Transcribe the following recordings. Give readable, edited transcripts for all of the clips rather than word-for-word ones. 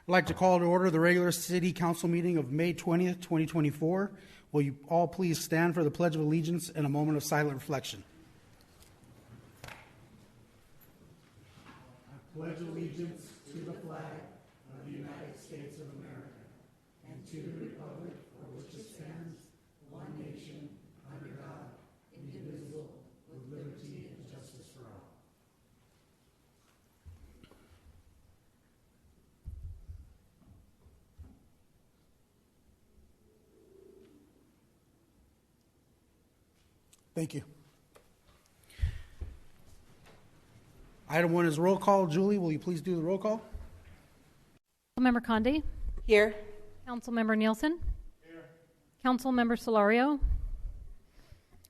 I'd like to call to order the regular City Council meeting of May 20th, 2024. Will you all please stand for the Pledge of Allegiance and a moment of silent reflection. I pledge allegiance to the flag of the United States of America and to the republic for which it stands, one nation, under God, indivisible, with liberty and justice for all. Thank you. Item 1 is roll call. Julie, will you please do the roll call? Councilmember Conde. Here. Councilmember Nielsen. Here. Councilmember Solario.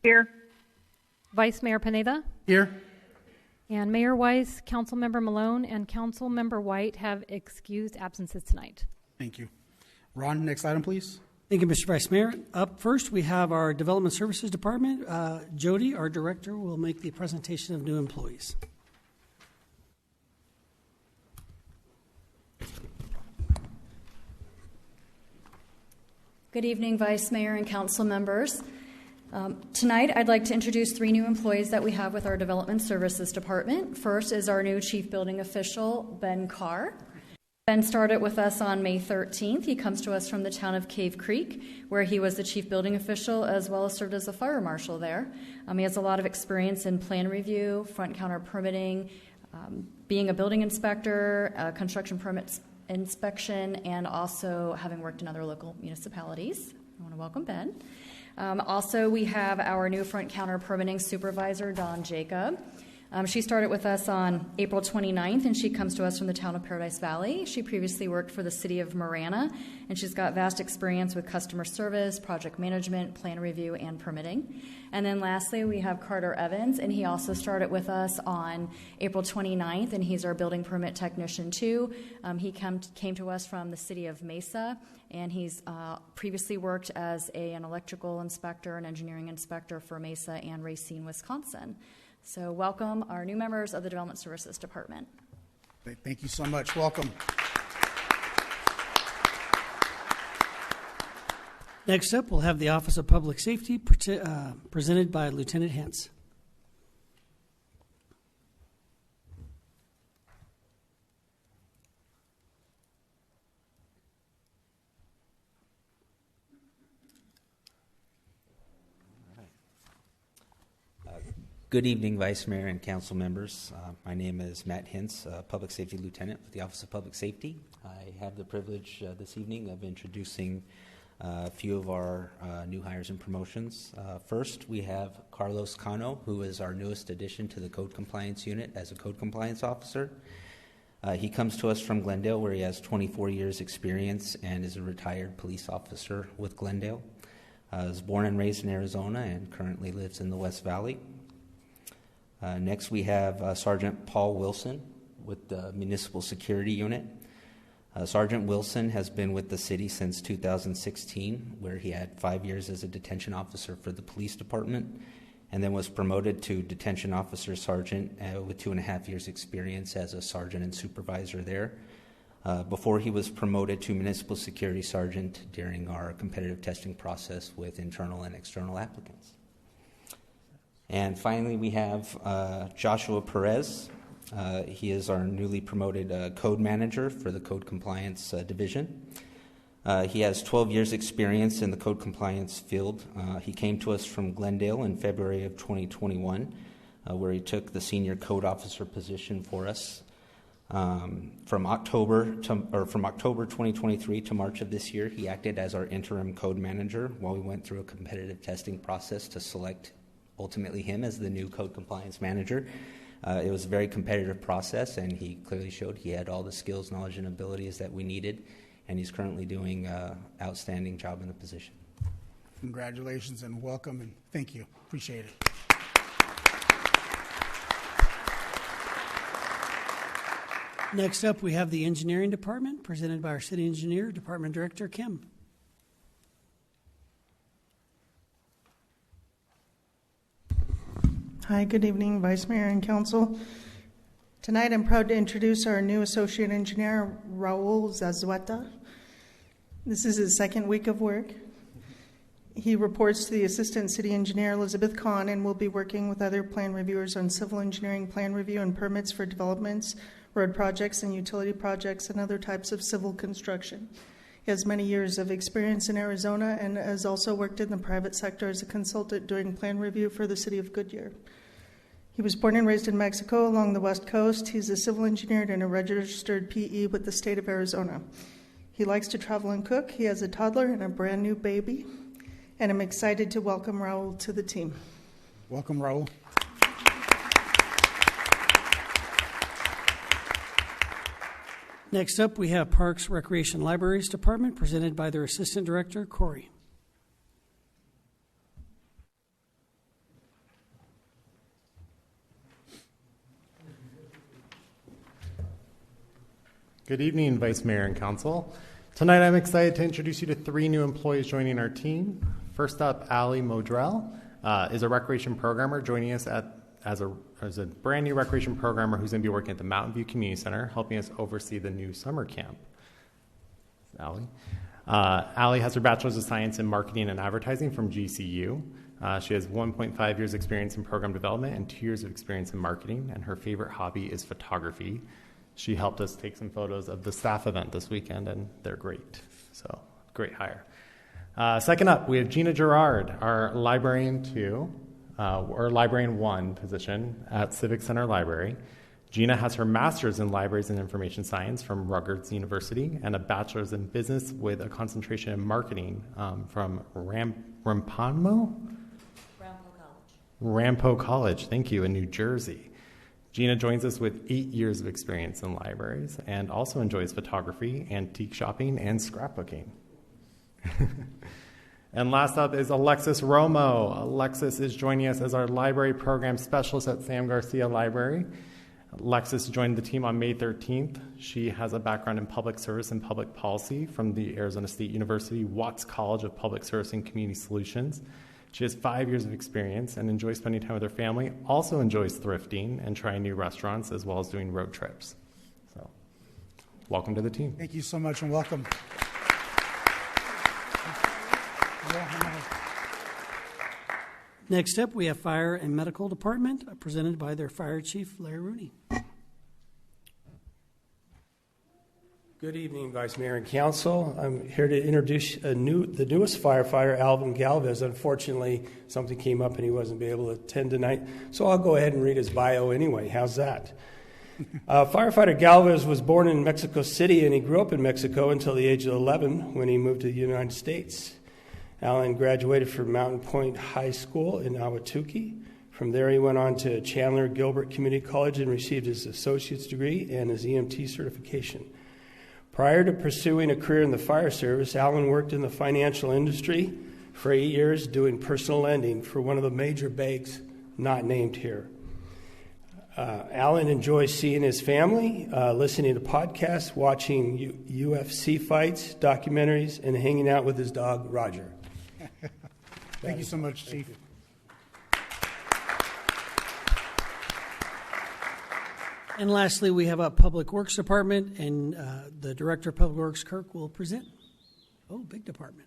Here. Vice Mayor Pineda. Here. And Mayor Weiss, Councilmember Malone, and Councilmember White have excused absences tonight. Thank you. Ron, next item, please. Thank you, Mr. Vice Mayor. Up first, we have our Development Services Department. Jody, our director, will make the presentation of new employees. Good evening, Vice Mayor and Council members. Tonight, I'd like to introduce 3 new employees that we have with our Development Services Department. First is our new Chief Building Official, Ben Carr. Ben started with us on May 13th. He comes to us from the town of Cave Creek, where he was the chief building official as well as served as a fire marshal there. He has a lot of experience in plan review, front counter permitting, being a building inspector, construction permits inspection, and also having worked in other local municipalities. I want to welcome Ben. Also, we have our new front counter permitting supervisor, Dawn Jacob. She started with us on April 29th, and she comes to us from the town of Paradise Valley. She previously worked for the city of Marana, and she's got vast experience with customer service, project management, plan review, and permitting. And then lastly, we have Carter Evans, and he also started with us on April 29th, and he's our building permit technician too. He came to us from the city of Mesa, and he's previously worked as an electrical inspector and engineering inspector for Mesa and Racine, Wisconsin. So welcome our new members of the Development Services Department. Thank you so much. Welcome. Next up, we'll have the Office of Public Safety presented by Lieutenant Hentz. Good evening, Vice Mayor and Council members. My name is Matt Hintz, Public Safety Lieutenant with the Office of Public Safety. I have the privilege this evening of introducing a few of our new hires and promotions. First, we have Carlos Cano, who is our newest addition to the Code Compliance Unit as a Code Compliance Officer. He comes to us from Glendale, where he has 24 years experience and is a retired police officer with Glendale. He was born and raised in Arizona and currently lives in the West Valley. Next, we have Sergeant Paul Wilson with the Municipal Security Unit. Sergeant Wilson has been with the city since 2016, where he had 5 years as a detention officer for the police department, and then was promoted to detention officer sergeant with 2.5 years experience as a sergeant and supervisor there, before he was promoted to municipal security sergeant during our competitive testing process with internal and external applicants. And finally, we have Joshua Perez. He is our newly promoted code manager for the Code Compliance Division. He has 12 years experience in the code compliance field. He came to us from Glendale in February of 2021, where he took the senior code officer position for us. From October 2023 to March of this year, he acted as our interim code manager while we went through a competitive testing process to select ultimately him as the new code compliance manager. It was a very competitive process, and he clearly showed he had all the skills, knowledge, and abilities that we needed, and he's currently doing an outstanding job in the position. Congratulations and welcome, and thank you. Appreciate it. Next up, we have the Engineering Department presented by our City Engineer, Department Director Kim. Hi, good evening, Vice Mayor and Council. Tonight I'm proud to introduce our new associate engineer, Raul Zazueta. This is his second week of work. He reports to the assistant city engineer, Elizabeth Kahn, and will be working with other plan reviewers on civil engineering plan review and permits for developments, road projects, and utility projects, and other types of civil construction. He has many years of experience in Arizona and has also worked in the private sector as a consultant doing plan review for the city of Goodyear. He was born and raised in Mexico along the West Coast. He's a civil engineer and a registered PE with the state of Arizona. He likes to travel and cook. He has a toddler and a brand new baby. And I'm excited to welcome Raul to the team. Welcome, Raul. Next up, we have Parks, Recreation, Libraries Department, presented by their Assistant Director, Corey. Good evening, Vice Mayor and Council. Tonight I'm excited to introduce you to 3 new employees joining our team. First up, Allie Modrell is a recreation programmer joining us as a brand new recreation programmer who's going to be working at the Mountain View Community Center, helping us oversee the new summer camp. Allie. Allie has her Bachelor's of Science in Marketing and Advertising from GCU. She has 1.5 years experience in program development and 2 years of experience in marketing, and her favorite hobby is photography. She helped us take some photos of the staff event this weekend, and they're great. So, great hire. Second up, we have Gina Gerard, our Librarian 2, or Librarian 1 position at Civic Center Library. Gina has her Master's in Libraries and Information Science from Rutgers University and a Bachelor's in Business with a concentration in Marketing from Rampo College, thank you, in New Jersey. Gina joins us with 8 years of experience in libraries and also enjoys photography, antique shopping, and scrapbooking. And last up is Alexis Romo. Alexis is joining us as our library program specialist at Sam Garcia Library. Alexis joined the team on May 13th. She has a background in public service and public policy from the Arizona State University Watts College of Public Service and Community Solutions. She has 5 years of experience and enjoys spending time with her family, also enjoys thrifting and trying new restaurants, as well as doing road trips. So, welcome to the team. Thank you so much and welcome. Next up, we have Fire and Medical Department, presented by their Fire Chief, Larry Rooney. Good evening, Vice Mayor and Council. I'm here to introduce the newest firefighter, Alvin Galvez. Unfortunately, something came up and he wasn't able to attend tonight, so I'll go ahead and read his bio anyway. How's that? Firefighter Galvez was born in Mexico City, and he grew up in Mexico until the age of 11 when he moved to the United States. Alan graduated from Mountain Point High School in Ahwatukee. From there, he went on to Chandler Gilbert Community College and received his associate's degree and his EMT certification. Prior to pursuing a career in the fire service, Alan worked in the financial industry for 8 years doing personal lending for one of the major banks not named here. Alan enjoys seeing his family, listening to podcasts, watching UFC fights, documentaries, and hanging out with his dog, Roger. Thank you so much, Chief. And lastly, we have a Public Works Department, and the Director of Public Works, Kirk, will present. Oh, big department.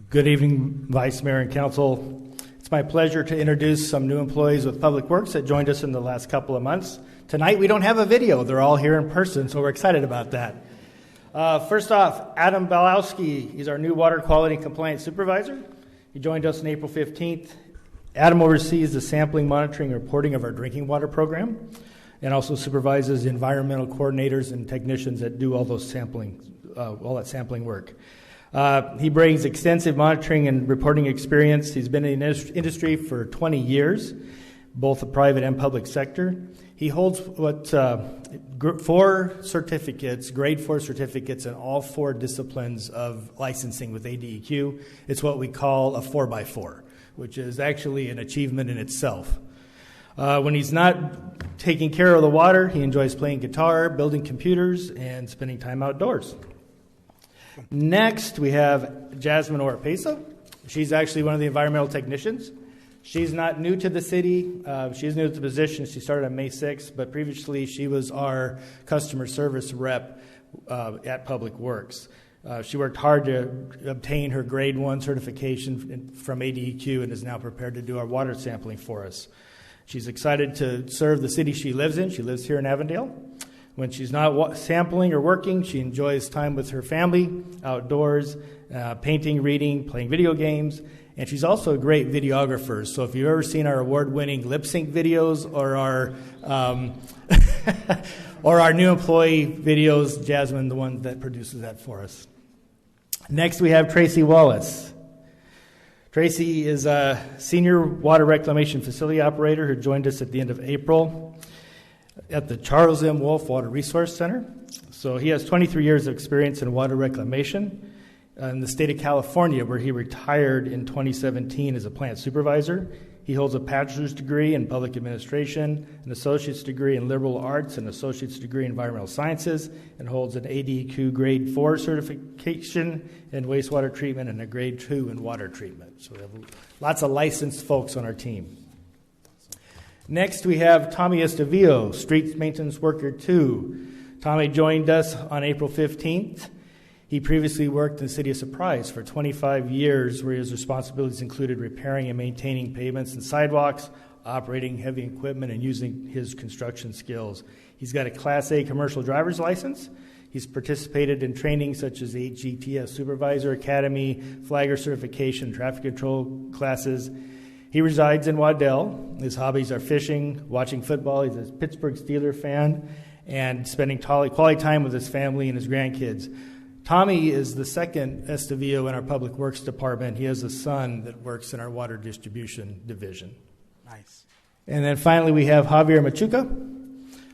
Good evening, Vice Mayor and Council. It's my pleasure to introduce some new employees with Public Works that joined us in the last couple of months. Tonight, we don't have a video. They're all here in person, so we're excited about that. First off, Adam Balowski. He's our new Water Quality and Compliance Supervisor. He joined us on April 15th. Adam oversees the sampling, monitoring, and reporting of our drinking water program, and also supervises the environmental coordinators and technicians that do all those all that sampling work. He brings extensive monitoring and reporting experience. He's been in the industry for 20 years, both the private and public sector. He holds grade 4 certificates in all 4 disciplines of licensing with ADEQ. It's what we call a 4x4, which is actually an achievement in itself. When he's not taking care of the water, he enjoys playing guitar, building computers, and spending time outdoors. Next, we have Jasmine Oropesa. She's actually one of the environmental technicians. She's not new to the city. She's new to the position. She started on May 6th, but previously she was our customer service rep at Public Works. She worked hard to obtain her grade 1 certification from ADEQ and is now prepared to do our water sampling for us. She's excited to serve the city she lives in. She lives here in Avondale. When she's not sampling or working, she enjoys time with her family, outdoors, painting, reading, playing video games, and she's also a great videographer. So if you've ever seen our award-winning lip sync videos or our or our new employee videos, Jasmine, the one that produces that for us. Next, we have Tracy Wallace. Tracy is a senior water reclamation facility operator who joined us at the end of April at the Charles M. Wolf Water Resource Center. So he has 23 years of experience in water reclamation in the state of California, where he retired in 2017 as a plant supervisor. He holds a bachelor's degree in public administration, an associate's degree in liberal arts, an associate's degree in environmental sciences, and holds an ADEQ grade 4 certification in wastewater treatment and a grade 2 in water treatment. So we have lots of licensed folks on our team. Next, we have Tommy Estavillo, Street Maintenance Worker 2. Tommy joined us on April 15th. He previously worked in the city of Surprise for 25 years, where his responsibilities included repairing and maintaining pavements and sidewalks, operating heavy equipment, and using his construction skills. He's got a Class A commercial driver's license. He's participated in training such as the GTS Supervisor Academy, Flagger Certification, Traffic Control classes. He resides in Waddell. His hobbies are fishing, watching football. He's a Pittsburgh Steelers fan, and spending quality time with his family and his grandkids. Tommy is the second Estavillo in our Public Works Department. He has a son that works in our Water Distribution Division. Nice. And then finally, we have Javier Machuca.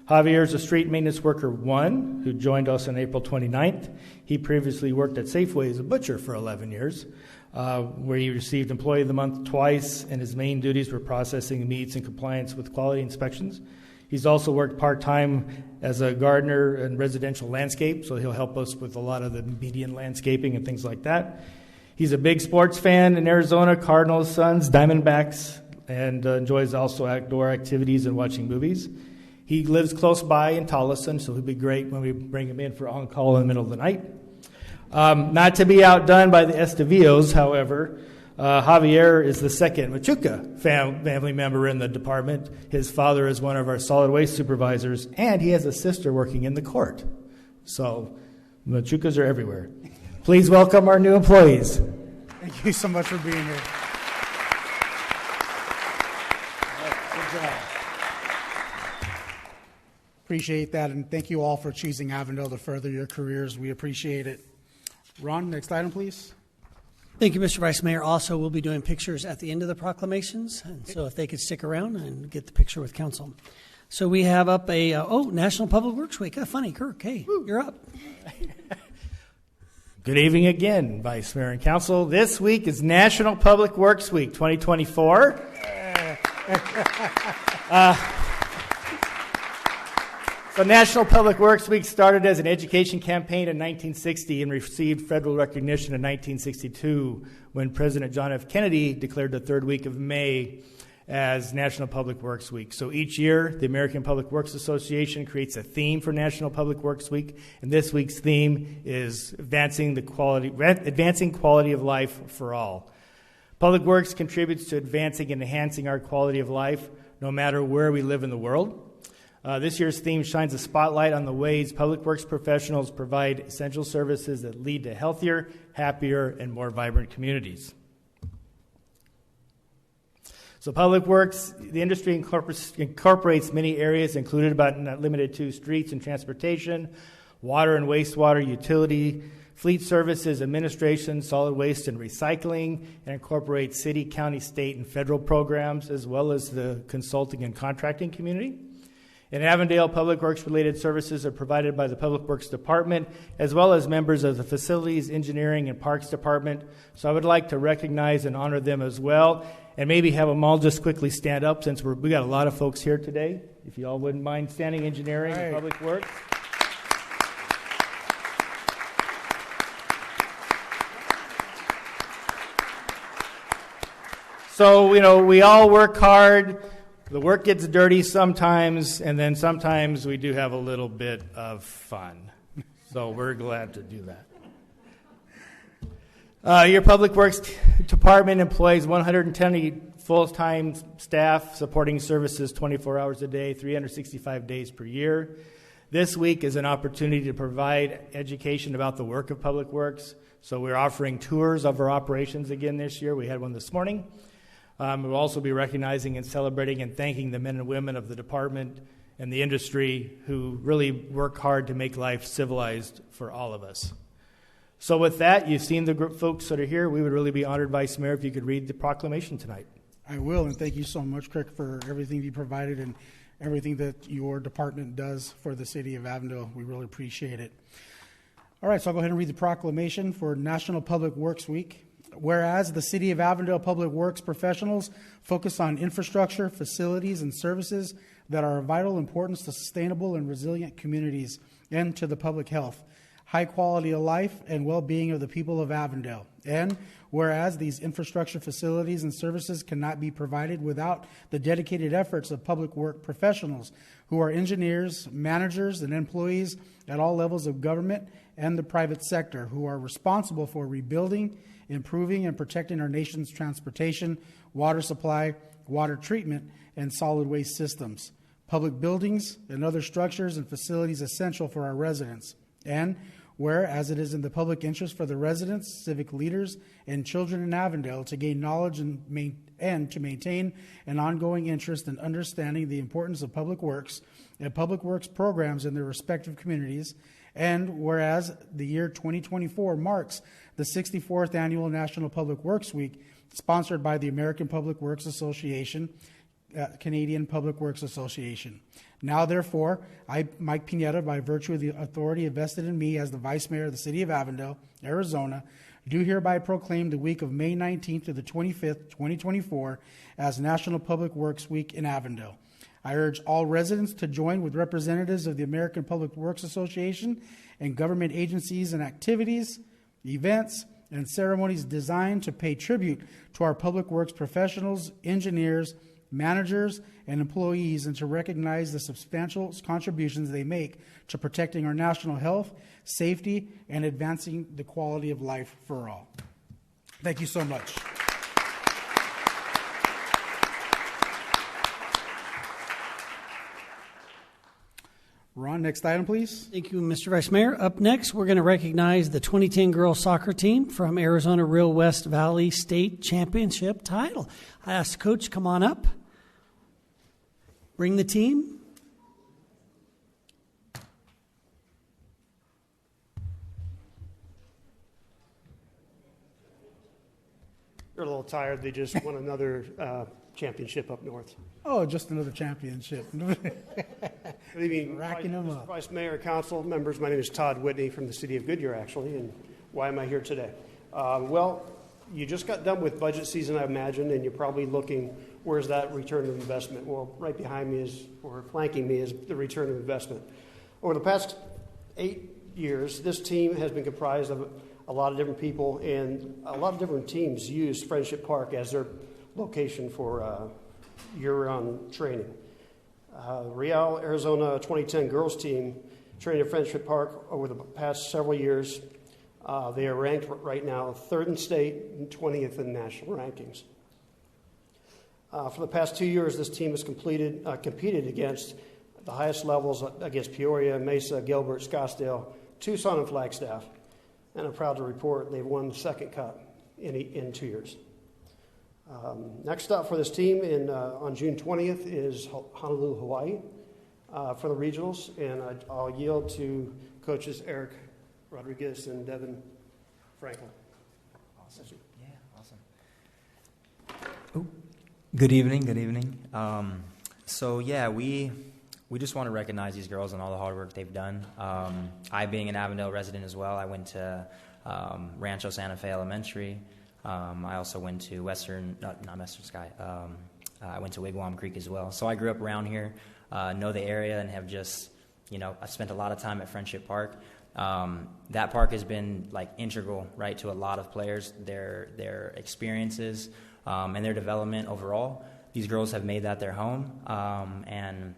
Javier is a Street Maintenance Worker 1 who joined us on April 29th. He previously worked at Safeway as a butcher for 11 years, where he received Employee of the Month twice, and his main duties were processing meats and compliance with quality inspections. He's also worked part-time as a gardener in residential landscape, so he'll help us with a lot of the median landscaping and things like that. He's a big sports fan in Arizona, Cardinals, Suns, Diamondbacks, and enjoys also outdoor activities and watching movies. He lives close by in Tolleson, so he'll be great when we bring him in for on-call in the middle of the night. Not to be outdone by the Estavillos, however, Javier is the second Machuca family member in the department. His father is one of our solid waste supervisors, and he has a sister working in the court. So Machucas are everywhere. Please welcome our new employees. Thank you so much for being here. Good job. Appreciate that, and thank you all for choosing Avondale to further your careers. We appreciate it. Ron, next item, please. Thank you, Mr. Vice Mayor. Also, we'll be doing pictures at the end of the proclamations, and so if they could stick around and get the picture with council. So we have up a, National Public Works Week. Funny, Kirk, hey, you're up. Good evening again, Vice Mayor and Council. This week is National Public Works Week 2024. The National Public Works Week started as an education campaign in 1960 and received federal recognition in 1962 when President John F. Kennedy declared the third week of May as National Public Works Week. So each year, the American Public Works Association creates a theme for National Public Works Week, and this week's theme is advancing quality of life for all. Public Works contributes to advancing and enhancing our quality of life no matter where we live in the world. This year's theme shines a spotlight on the ways public works professionals provide essential services that lead to healthier, happier, and more vibrant communities. So public works, the industry incorporates many areas included but not limited to streets and transportation, water and wastewater, utility, fleet services, administration, solid waste and recycling, and incorporates city, county, state, and federal programs, as well as the consulting and contracting community. In Avondale, public works-related services are provided by the Public Works Department, as well as members of the Facilities, Engineering, and Parks Department. So I would like to recognize and honor them as well, and maybe have them all just quickly stand up since we got a lot of folks here today. If you all wouldn't mind standing, Engineering and Public Works. So, we all work hard. The work gets dirty sometimes, and then sometimes we do have a little bit of fun. So we're glad to do that. Your Public Works Department employs 110 full-time staff supporting services 24 hours a day, 365 days per year. This week is an opportunity to provide education about the work of Public Works. So we're offering tours of our operations again this year. We had one this morning. We'll also be recognizing and celebrating and thanking the men and women of the department and the industry who really work hard to make life civilized for all of us. So with that, you've seen the group folks that are here. We would really be honored, Vice Mayor, if you could read the proclamation tonight. I will, and thank you so much, Kirk, for everything you provided and everything that your department does for the city of Avondale. We really appreciate it. All right, so I'll go ahead and read the proclamation for National Public Works Week. Whereas the City of Avondale Public Works professionals focus on infrastructure, facilities, and services that are of vital importance to sustainable and resilient communities and to the public health, high quality of life, and well-being of the people of Avondale. And whereas these infrastructure facilities and services cannot be provided without the dedicated efforts of public work professionals who are engineers, managers, and employees at all levels of government and the private sector who are responsible for rebuilding, improving, and protecting our nation's transportation, water supply, water treatment, and solid waste systems, public buildings, and other structures and facilities essential for our residents. And whereas it is in the public interest for the residents, civic leaders, and children in Avondale to gain knowledge and to maintain an ongoing interest in understanding the importance of public works and public works programs in their respective communities. And whereas the year 2024 marks the 64th Annual National Public Works Week, sponsored by the American Public Works Association, Canadian Public Works Association. Now, therefore, I, Mike Pineda, by virtue of the authority vested in me as the Vice Mayor of the City of Avondale, Arizona, do hereby proclaim the week of May 19th to the 25th, 2024, as National Public Works Week in Avondale. I urge all residents to join with representatives of the American Public Works Association and government agencies and activities, events, and ceremonies designed to pay tribute to our public works professionals, engineers, managers, and employees, and to recognize the substantial contributions they make to protecting our national health, safety, and advancing the quality of life for all. Thank you so much. Ron, next item, please. Thank you, Mr. Vice Mayor. Up next, we're going to recognize the 2010 girls soccer team from Arizona Rio West Valley State Championship title. I asked Coach, come on up. Bring the team. They're a little tired. They just won another championship up north. Oh, just another championship. Good evening, Racking them up. Vice Mayor, Council members. My name is Todd Whitney from the city of Goodyear, actually. And why am I here today? Well, you just got done with budget season, I imagine, and you're probably looking, where's that return of investment? Well, right behind me is, or flanking me, is the return of investment. Over the past 8 years, this team has been comprised of a lot of different people, and a lot of different teams use Friendship Park as their location for year-round training. Real Arizona 2010 girls team trained at Friendship Park over the past several years. They are ranked right now 3rd in state and 20th in national rankings. For the past 2 years, this team has competed against the highest levels against Peoria, Mesa, Gilbert, Scottsdale, Tucson, and Flagstaff. And I'm proud to report they've won the second cup in 2 years. Next up for this team on June 20th is Honolulu, Hawaii for the regionals. And I'll yield to coaches Eric Rodriguez and Devin Franklin. Awesome. Yeah, awesome. Oh, good evening. We just want to recognize these girls and all the hard work they've done. I, being an Avondale resident as well, I went to Rancho Santa Fe Elementary. I also went to I went to Wigwam Creek as well. So I grew up around here, know the area, and have just, I spent a lot of time at Friendship Park. That park has been like integral, right, to a lot of players. Their experiences and their development overall. These girls have made that their home, and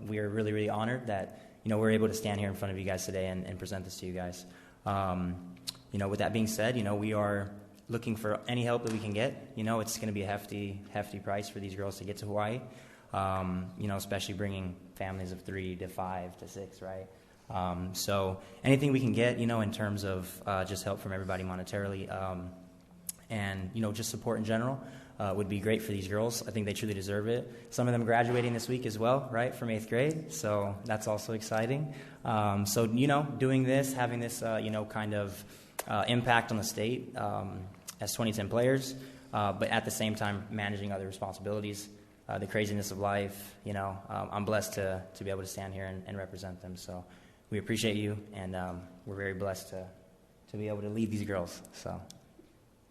we are really, really honored that we're able to stand here in front of you guys today and present this to you guys. With that being said, we are looking for any help that we can get. It's going to be a hefty price for these girls to get to Hawaii. Especially bringing families of 3 to 5 to 6, right? So anything we can get, in terms of just help from everybody monetarily, and just support in general. Would be great for these girls. I think they truly deserve it. Some of them graduating this week as well, right, from 8th grade. So that's also exciting. Doing this, having this, kind of impact on the state as 2010 players, but at the same time managing other responsibilities, the craziness of life. I'm blessed to be able to stand here and represent them. So we appreciate you, and we're very blessed to be able to lead these girls. So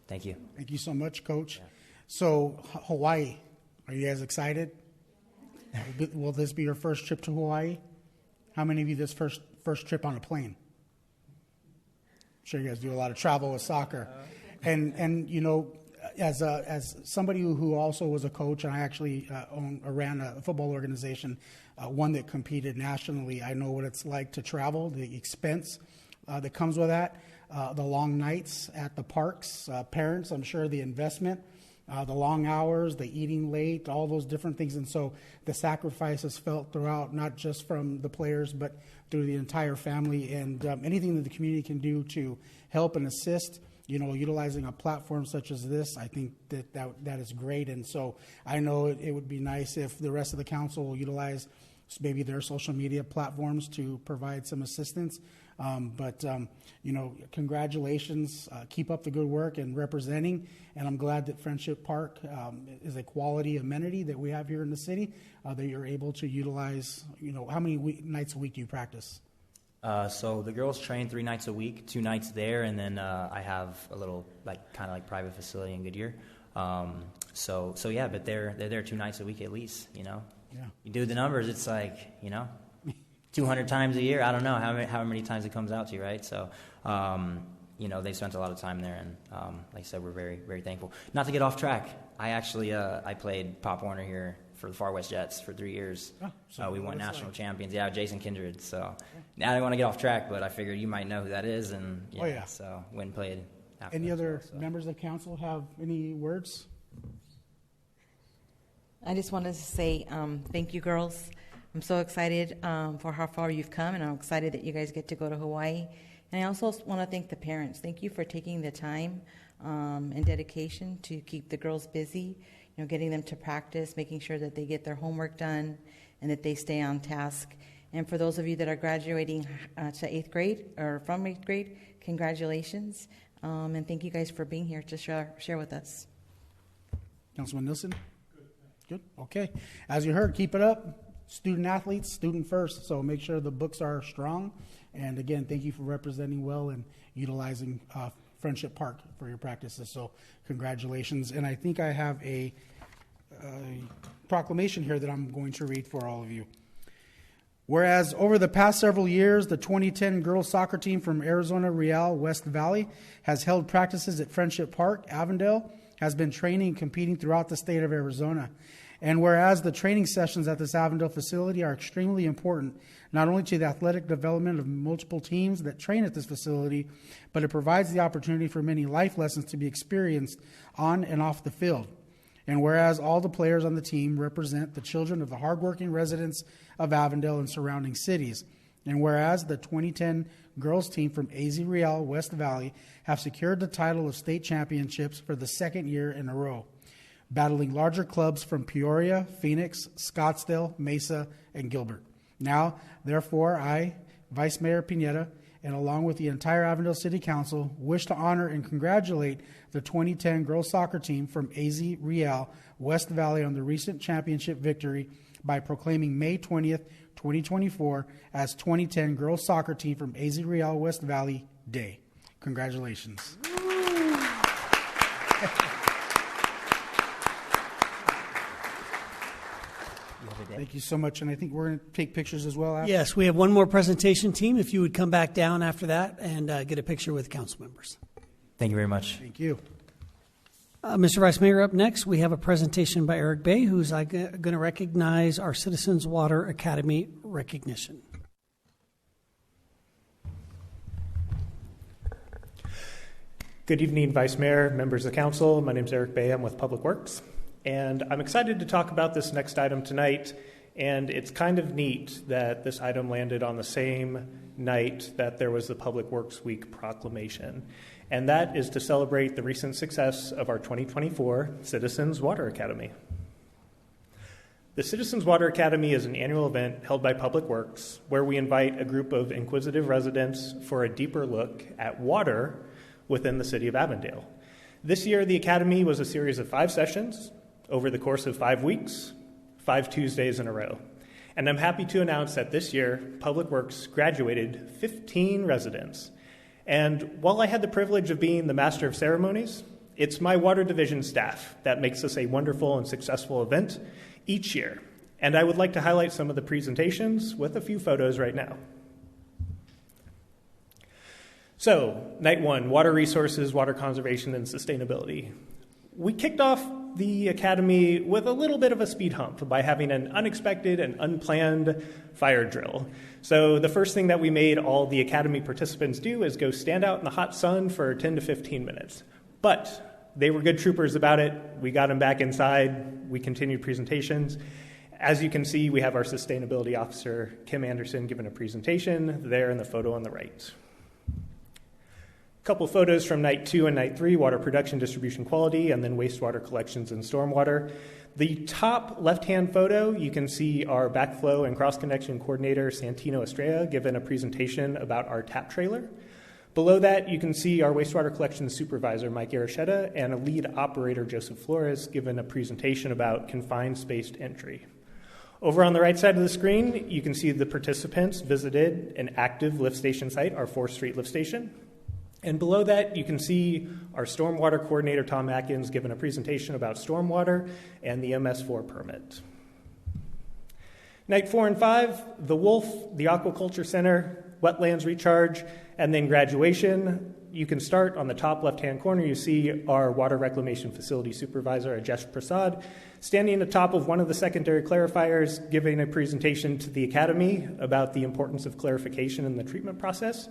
thank you. Thank you so much, Coach. Yeah. So, Hawaii, are you guys excited? Will this be your first trip to Hawaii? How many of you this first trip on a plane? I'm sure you guys do a lot of travel with soccer. And as somebody who also was a coach, and I actually ran a football organization, one that competed nationally, I know what it's like to travel, the expense that comes with that, the long nights at the parks, parents, I'm sure the investment, the long hours, the eating late, all those different things. And so the sacrifices felt throughout, not just from the players, but through the entire family. And anything that the community can do to help and assist, utilizing a platform such as this, I think that is great. And so I know it would be nice if the rest of the council will utilize maybe their social media platforms to provide some assistance. Congratulations. Keep up the good work and representing. And I'm glad that Friendship Park is a quality amenity that we have here in the city that you're able to utilize. How many nights a week do you practice? So the girls train 3 nights a week, 2 nights there, and then I have a little kind of private facility in Goodyear. Yeah, but they're there 2 nights a week at least. Yeah. You do the numbers, it's 200 times a year. I don't know how many times it comes out to you, right? So, they spent a lot of time there, and like I said, we're very, very thankful. Not to get off track, I actually I played Pop Warner here for the Far West Jets for 3 years. So we won national champions. Yeah, Jason Kindred. So I didn't want to get off track, but I figured you might know who that is, and so went and played. Any other members of council have any words? I just wanted to say thank you, girls. I'm so excited for how far you've come, and I'm excited that you guys get to go to Hawaii. And I also want to thank the parents. Thank you for taking the time and dedication to keep the girls busy, getting them to practice, making sure that they get their homework done and that they stay on task. And for those of you that are graduating to 8th grade or from 8th grade, congratulations. And thank you guys for being here to share with us. Councilman Nielsen? Good. Okay. As you heard, keep it up. Student athletes, student first. So make sure the books are strong. And again, thank you for representing well and utilizing Friendship Park for your practices. So congratulations. And I think I have a proclamation here that I'm going to read for all of you. Whereas over the past several years, the 2010 girls soccer team from Arizona Real West Valley has held practices at Friendship Park, Avondale, has been training and competing throughout the state of Arizona. And whereas the training sessions at this Avondale facility are extremely important, not only to the athletic development of multiple teams that train at this facility, but it provides the opportunity for many life lessons to be experienced on and off the field. And whereas all the players on the team represent the children of the hardworking residents of Avondale and surrounding cities. And whereas the 2010 girls team from AZ Real West Valley have secured the title of state championships for the 2nd year in a row, battling larger clubs from Peoria, Phoenix, Scottsdale, Mesa, and Gilbert. Now, therefore, I, Vice Mayor Pineda, and along with the entire Avondale City Council, wish to honor and congratulate the 2010 girls soccer team from AZ Real West Valley on the recent championship victory by proclaiming May 20th, 2024 as 2010 girls soccer team from AZ Real West Valley Day. Congratulations. Thank you so much. And I think we're going to take pictures as well after. Yes, we have one more presentation, team. If you would come back down after that and get a picture with council members. Thank you very much. Thank you. Mr. Vice Mayor, up next, we have a presentation by Eric Bay, who's going to recognize our Citizens Water Academy recognition. Good evening, Vice Mayor, members of council. My name is Eric Bay. I'm with Public Works, and I'm excited to talk about this next item tonight. And it's kind of neat that this item landed on the same night that there was the Public Works Week proclamation. And that is to celebrate the recent success of our 2024 Citizens Water Academy. The Citizens Water Academy is an annual event held by Public Works where we invite a group of inquisitive residents for a deeper look at water within the city of Avondale. This year, the Academy was a series of 5 sessions over the course of 5 weeks, 5 Tuesdays in a row. And I'm happy to announce that this year, Public Works graduated 15 residents. And while I had the privilege of being the Master of Ceremonies, it's my Water Division staff that makes this a wonderful and successful event each year. And I would like to highlight some of the presentations with a few photos right now. So, night 1, water resources, water conservation, and sustainability. We kicked off the Academy with a little bit of a speed hump by having an unexpected and unplanned fire drill. So the first thing that we made all the Academy participants do is go stand out in the hot sun for 10 to 15 minutes. But they were good troopers about it. We got them back inside. We continued presentations. As you can see, we have our sustainability officer, Kim Anderson, giving a presentation there in the photo on the right. Couple photos from night 2 and night 3, water production, distribution, quality, and then wastewater collections and stormwater. The top left-hand photo, you can see our backflow and cross-connection coordinator, Santino Estrella, giving a presentation about our tap trailer. Below that, you can see our wastewater collection supervisor, Mike Aracheta, and a lead operator, Joseph Flores, giving a presentation about confined spaced entry. Over on the right side of the screen, you can see the participants visited an active lift station site, our 4th Street lift station. And below that, you can see our stormwater coordinator, Tom Atkins, giving a presentation about stormwater and the MS4 permit. Night 4 and 5, the Wolf, the Aquaculture Center, wetlands recharge, and then graduation. You can start on the top left-hand corner. You see our water reclamation facility supervisor, Ajesh Prasad, standing at the top of one of the secondary clarifiers, giving a presentation to the Academy about the importance of clarification in the treatment process.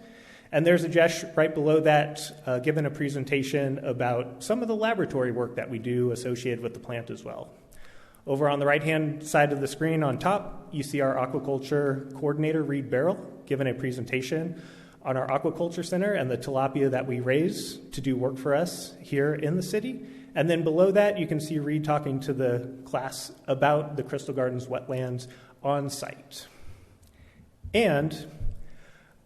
And there's Ajesh right below that, giving a presentation about some of the laboratory work that we do associated with the plant as well. Over on the right-hand side of the screen on top, you see our aquaculture coordinator, Reed Barrell, giving a presentation on our aquaculture center and the tilapia that we raise to do work for us here in the city. And then below that, you can see Reed talking to the class about the Crystal Gardens wetlands on site. And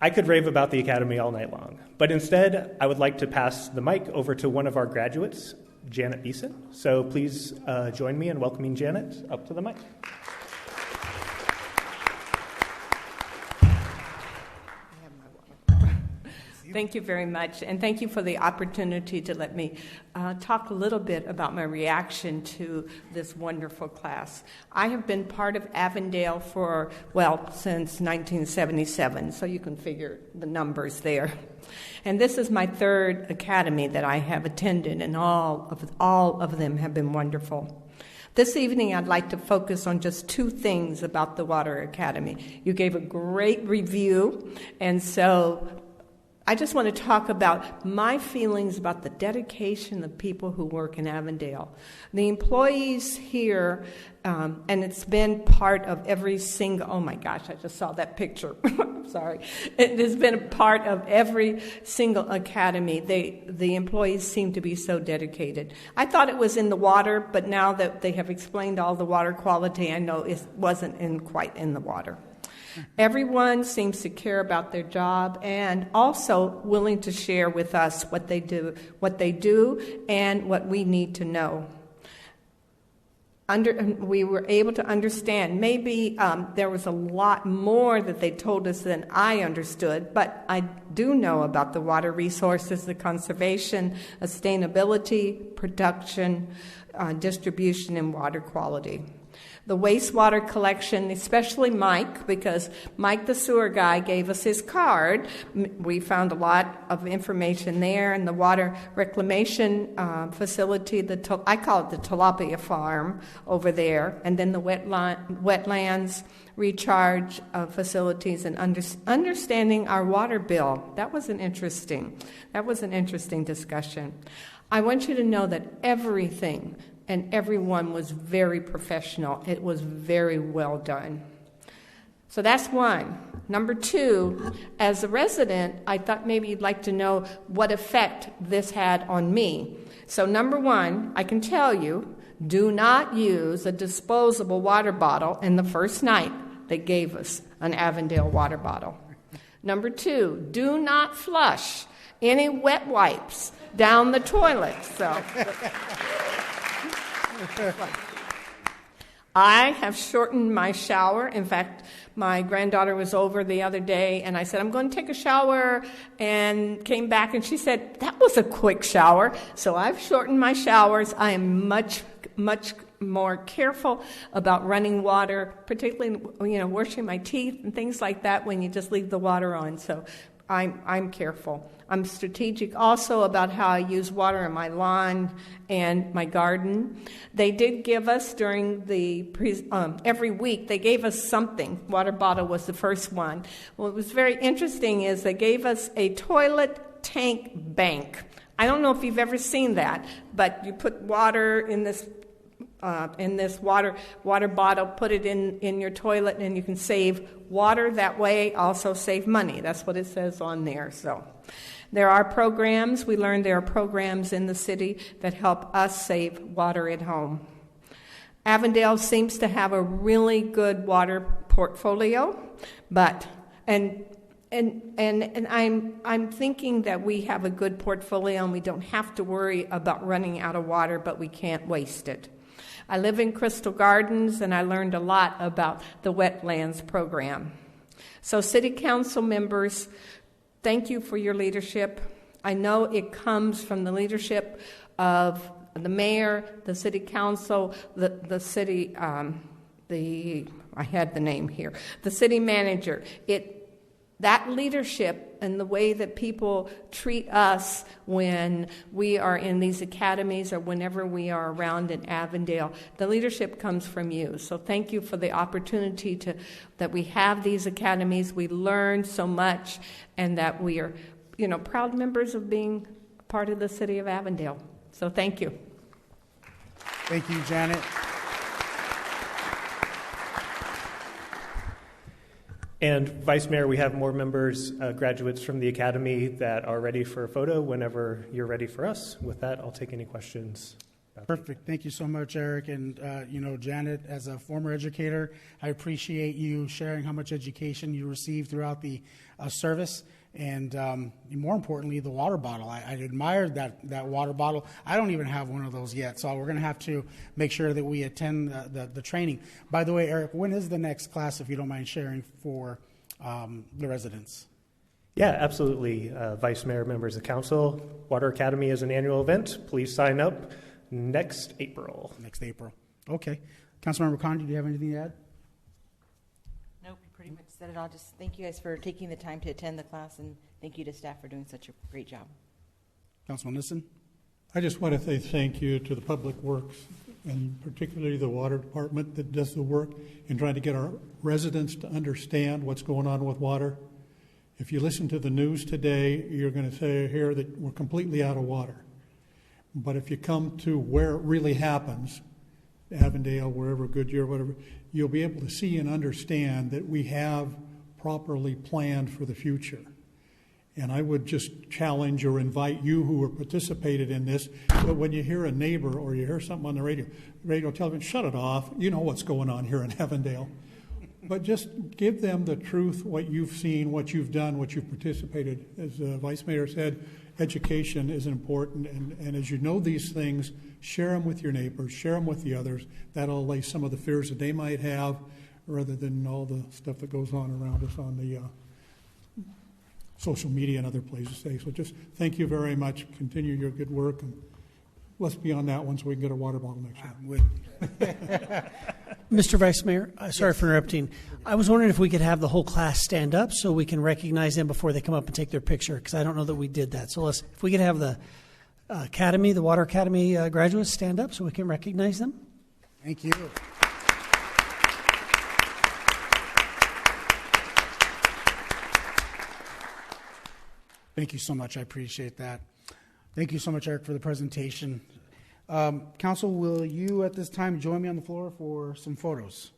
I could rave about the Academy all night long, but instead, I would like to pass the mic over to one of our graduates, Janet Beeson. So please join me in welcoming Janet up to the mic. Thank you very much, and thank you for the opportunity to let me talk a little bit about my reaction to this wonderful class. I have been part of Avondale since 1977, so you can figure the numbers there. And this is my 3rd academy that I have attended, and all of them have been wonderful. This evening, I'd like to focus on just 2 things about the Water Academy. You gave a great review, and so I just want to talk about my feelings about the dedication of people who work in Avondale. The employees here, and it's been part of every single, oh my gosh, I just saw that picture. I'm sorry. It has been a part of every single academy. The employees seem to be so dedicated. I thought it was in the water, but now that they have explained all the water quality, I know it wasn't quite in the water. Everyone seems to care about their job and also willing to share with us what they do, and what we need to know. We were able to understand. Maybe there was a lot more that they told us than I understood, but I do know about the water resources, the conservation, sustainability, production, distribution, and water quality. The wastewater collection, especially Mike, because Mike, the sewer guy, gave us his card. We found a lot of information there, and the water reclamation facility, I call it the tilapia farm over there, and then the wetlands recharge facilities, and understanding our water bill. That was an interesting discussion. I want you to know that everything and everyone was very professional. It was very well done. So that's one. Number two, as a resident, I thought maybe you'd like to know what effect this had on me. So number one, I can tell you, do not use a disposable water bottle in the first night they gave us an Avondale water bottle. Number two, do not flush any wet wipes down the toilet. So I have shortened my shower. In fact, my granddaughter was over the other day, and I said, I'm going to take a shower, and came back, and she said, that was a quick shower. So I've shortened my showers. I am much more careful about running water, particularly, washing my teeth and things like that when you just leave the water on. So I'm careful. I'm strategic also about how I use water in my lawn and my garden. They did give us during the every week, they gave us something. Water bottle was the first one. What was very interesting is they gave us a toilet tank bank. I don't know if you've ever seen that, but you put water in this water bottle, put it in your toilet, and you can save water that way, also save money. That's what it says on there. So there are programs. We learned there are programs in the city that help us save water at home. Avondale seems to have a really good water portfolio, but and I'm thinking that we have a good portfolio and we don't have to worry about running out of water, but we can't waste it. I live in Crystal Gardens, and I learned a lot about the wetlands program. So city council members, thank you for your leadership. I know it comes from the leadership of the mayor, the city council, the city, I had the name here, the city manager. That leadership and the way that people treat us when we are in these academies or whenever we are around in Avondale, the leadership comes from you. So thank you for the opportunity that we have these academies. We learn so much, and that we are, proud members of being part of the city of Avondale. So thank you. Thank you, Janet. And Vice Mayor, we have more members, graduates from the Academy that are ready for a photo whenever you're ready for us. With that, I'll take any questions. Perfect. Thank you so much, Eric. And, Janet, as a former educator, I appreciate you sharing how much education you received throughout the service. And more importantly, the water bottle. I admired that water bottle. I don't even have one of those yet, so we're going to have to make sure that we attend the training. By the way, Eric, when is the next class, if you don't mind sharing, for the residents? Yeah, absolutely. Vice Mayor, members of council, Water Academy is an annual event. Please sign up next April. Next April. Okay. Councilmember Condi, do you have anything to add? Nope, you pretty much said it all. Just thank you guys for taking the time to attend the class, and thank you to staff for doing such a great job. Councilman Nissen? I just want to say thank you to the Public Works, and particularly the Water Department that does the work in trying to get our residents to understand what's going on with water. If you listen to the news today, you're going to hear that we're completely out of water. But if you come to where it really happens, Avondale, wherever, Goodyear, whatever, you'll be able to see and understand that we have properly planned for the future. And I would just challenge or invite you who have participated in this, but when you hear a neighbor or you hear something on the radio, television, shut it off. You know what's going on here in Avondale. But just give them the truth, what you've seen, what you've done, what you've participated. As the Vice Mayor said, education is important. And as you know these things, share them with your neighbors, share them with the others. That'll allay some of the fears that they might have, rather than all the stuff that goes on around us on the social media and other places today. So just thank you very much. Continue your good work. And let's be on that one so we can get a water bottle next year. Mr. Vice Mayor, sorry for interrupting. I was wondering if we could have the whole class stand up so we can recognize them before they come up and take their picture, because I don't know that we did that. So if we could have the Academy, the Water Academy graduates stand up so we can recognize them. Thank you. Thank you so much. I appreciate that. Thank you so much, Eric, for the presentation. Council, will you at this time join me on the floor for some photos?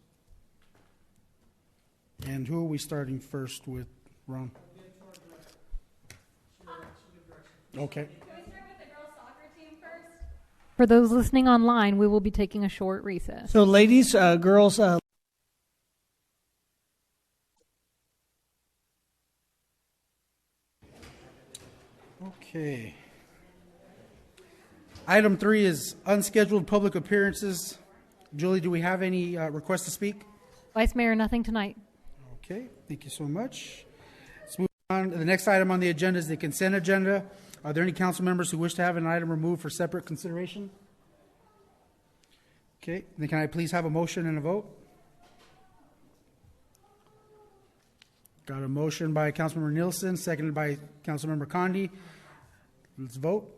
And who are we starting first with, Ron? Okay. For those listening online, we will be taking a short recess. So ladies, girls, Okay. Item 3 is unscheduled public appearances. Julie, do we have any requests to speak? Vice Mayor, nothing tonight. Okay, thank you so much. Let's move on. The next item on the agenda is the consent agenda. Are there any council members who wish to have an item removed for separate consideration? Okay, then can I please have a motion and a vote? Got a motion by Councilmember Nielsen, seconded by Councilmember Condi. Let's vote.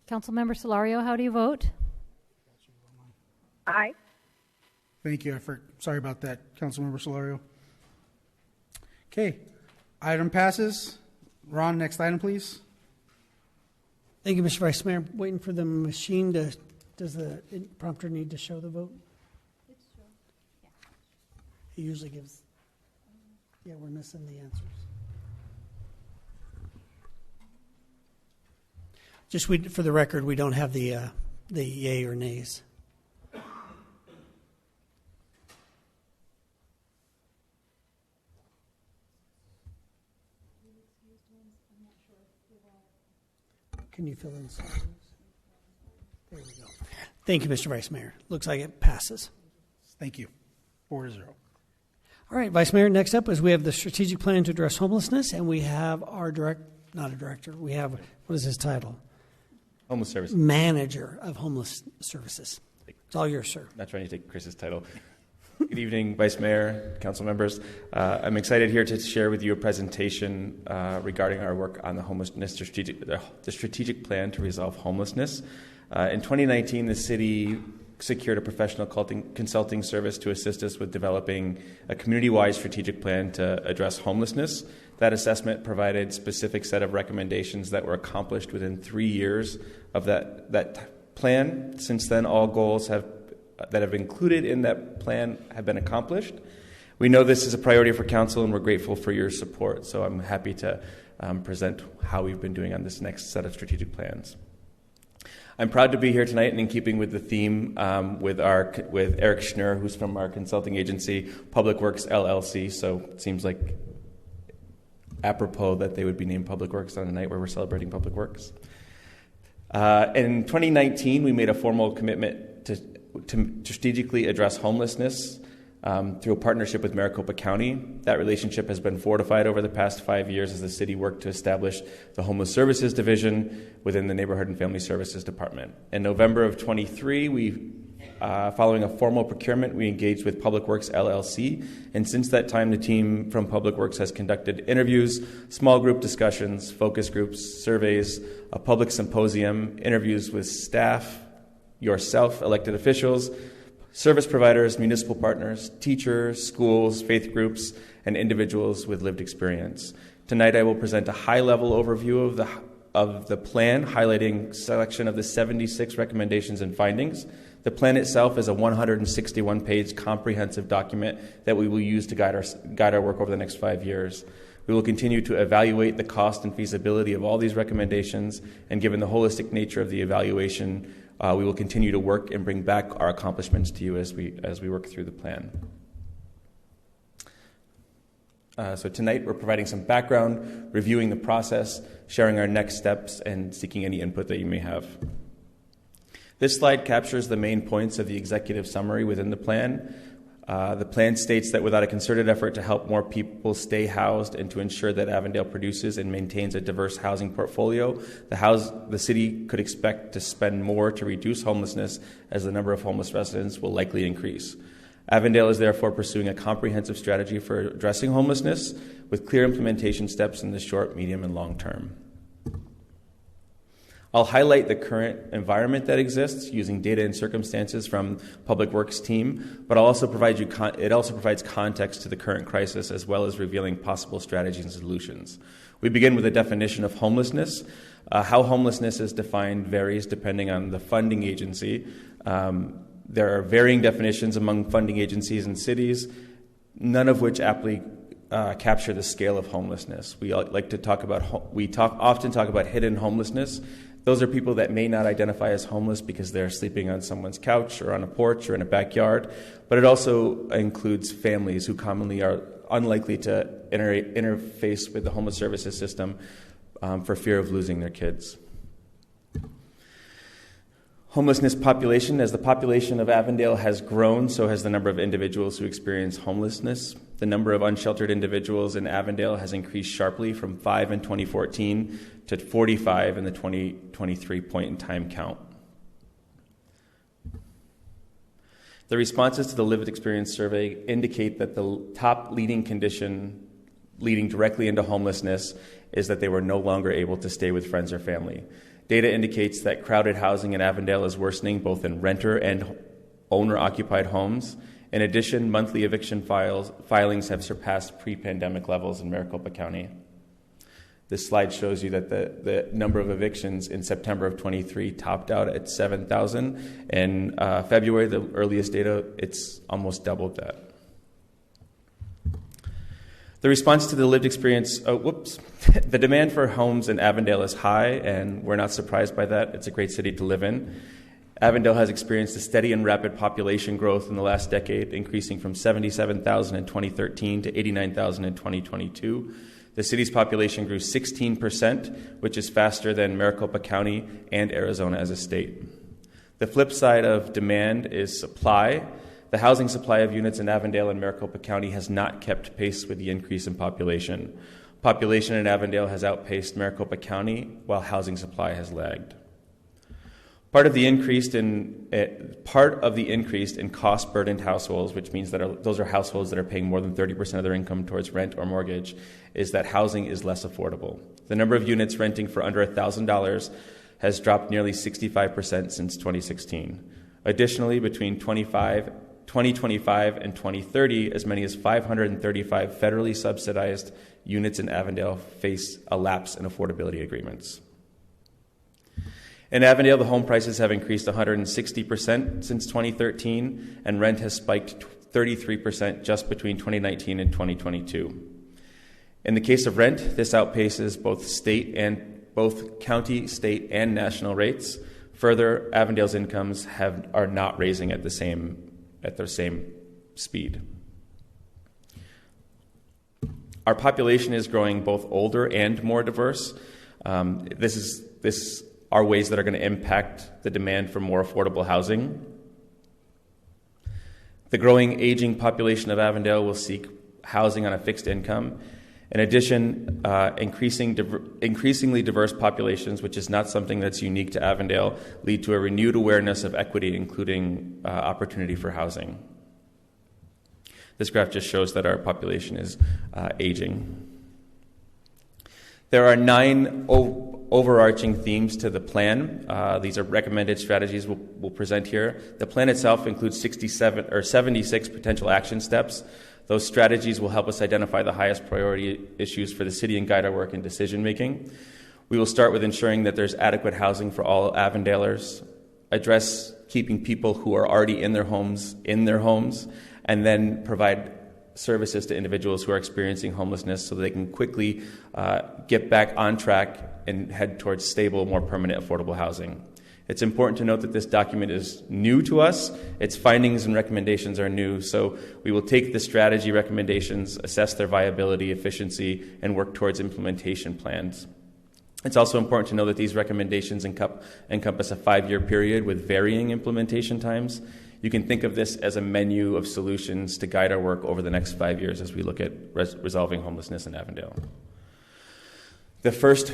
Councilmember Solario, how do you vote? Aye. Thank you. Sorry about that, Councilmember Solario. Okay, item passes. Ron, next item, please. thank you, Mr. Vice Mayor. Waiting for the machine to, does the prompter need to show the vote? It usually gives, yeah, we're missing the answers. Just for the record, we don't have the yay or nays. Can you fill in some of those? There we go. Thank you, Mr. Vice Mayor. Looks like it passes. Thank you. 4-0. All right, Vice Mayor, next up is we have the strategic plan to address homelessness, and we have our we have, what is his title? Homeless Services. Manager of Homeless Services. It's all yours, sir. Not trying to take Chris's title. Good evening, Vice Mayor, council members. I'm excited here to share with you a presentation regarding our work on the homelessness the strategic plan to resolve homelessness. In 2019, the city secured a professional consulting service to assist us with developing a community-wide strategic plan to address homelessness. That assessment provided a specific set of recommendations that were accomplished within 3 years of that plan. Since then, all goals that have included in that plan have been accomplished. We know this is a priority for council, and we're grateful for your support. So I'm happy to present how we've been doing on this next set of strategic plans. I'm proud to be here tonight, and in keeping with the theme, with Eric Schnur, who's from our consulting agency, Public Works LLC. So it seems like apropos that they would be named Public Works on a night where we're celebrating Public Works. In 2019, we made a formal commitment to strategically address homelessness through a partnership with Maricopa County. That relationship has been fortified over the past 5 years as the city worked to establish the Homeless Services Division within the Neighborhood and Family Services Department. In November of 23, following a formal procurement, we engaged with Public Works LLC, and since that time, the team from Public Works has conducted interviews, small group discussions, focus groups, surveys, a public symposium, interviews with staff, yourself, elected officials, service providers, municipal partners, teachers, schools, faith groups, and individuals with lived experience. Tonight, I will present a high-level overview of the plan, highlighting selection of the 76 recommendations and findings. The plan itself is a 161-page comprehensive document that we will use to guide our work over the next 5 years. We will continue to evaluate the cost and feasibility of all these recommendations, and given the holistic nature of the evaluation, we will continue to work and bring back our accomplishments to you as we work through the plan. So tonight we're providing some background, reviewing the process, sharing our next steps, and seeking any input that you may have. This slide captures the main points of the executive summary within the plan. The plan states that without a concerted effort to help more people stay housed and to ensure that Avondale produces and maintains a diverse housing portfolio, the city could expect to spend more to reduce homelessness, as the number of homeless residents will likely increase. Avondale is therefore pursuing a comprehensive strategy for addressing homelessness with clear implementation steps in the short, medium, and long term. I'll highlight the current environment that exists using data and circumstances from Public Works team, but I'll also it also provides context to the current crisis as well as revealing possible strategies and solutions. We begin with a definition of homelessness. How homelessness is defined varies depending on the funding agency. There are varying definitions among funding agencies and cities, none of which aptly capture the scale of homelessness. We often talk about hidden homelessness. Those are people that may not identify as homeless because they're sleeping on someone's couch or on a porch or in a backyard, but it also includes families who commonly are unlikely to interface with the homeless services system for fear of losing their kids. Homelessness population. As the population of Avondale has grown, so has the number of individuals who experience homelessness. The number of unsheltered individuals in Avondale has increased sharply from 5 in 2014 to 45 in the 2023 point-in-time count. The responses to the lived experience survey indicate that the top leading condition leading directly into homelessness is that they were no longer able to stay with friends or family. Data indicates that crowded housing in Avondale is worsening both in renter and owner-occupied homes. In addition, monthly eviction filings have surpassed pre-pandemic levels in Maricopa County. This slide shows you that the number of evictions in September of 23 topped out at 7,000. In February, the earliest data, it's almost doubled that. The response to the lived experience, the demand for homes in Avondale is high, and we're not surprised by that. It's a great city to live in. Avondale has experienced a steady and rapid population growth in the last decade, increasing from 77,000 in 2013 to 89,000 in 2022. The city's population grew 16%, which is faster than Maricopa County and Arizona as a state. The flip side of demand is supply. The housing supply of units in Avondale and Maricopa County has not kept pace with the increase in population. Population in Avondale has outpaced Maricopa County, while housing supply has lagged. Part of the increased in cost-burdened households, which means that those are households that are paying more than 30% of their income towards rent or mortgage, is that housing is less affordable. The number of units renting for under $1,000 has dropped nearly 65% since 2016. Additionally, between 2025 and 2030, as many as 535 federally subsidized units in Avondale face a lapse in affordability agreements. In Avondale, the home prices have increased 160% since 2013, and rent has spiked 33% just between 2019 and 2022. In the case of rent, this outpaces both county, state, and national rates. Further, Avondale's incomes are not raising at their same speed. Our population is growing both older and more diverse. This are ways that are going to impact the demand for more affordable housing. The growing aging population of Avondale will seek housing on a fixed income. In addition, increasingly diverse populations, which is not something that's unique to Avondale, lead to a renewed awareness of equity, including opportunity for housing. This graph just shows that our population is aging. There are 9 overarching themes to the plan. These are recommended strategies we'll present here. The plan itself includes 76 potential action steps. Those strategies will help us identify the highest priority issues for the city and guide our work in decision making. We will start with ensuring that there's adequate housing for all Avondalers, address keeping people who are already in their homes, and then provide services to individuals who are experiencing homelessness so that they can quickly get back on track and head towards stable, more permanent, affordable housing. It's important to note that this document is new to us. Its findings and recommendations are new, so we will take the strategy recommendations, assess their viability, efficiency, and work towards implementation plans. It's also important to know that these recommendations encompass a 5-year period with varying implementation times. You can think of this as a menu of solutions to guide our work over the next 5 years as we look at resolving homelessness in Avondale. The first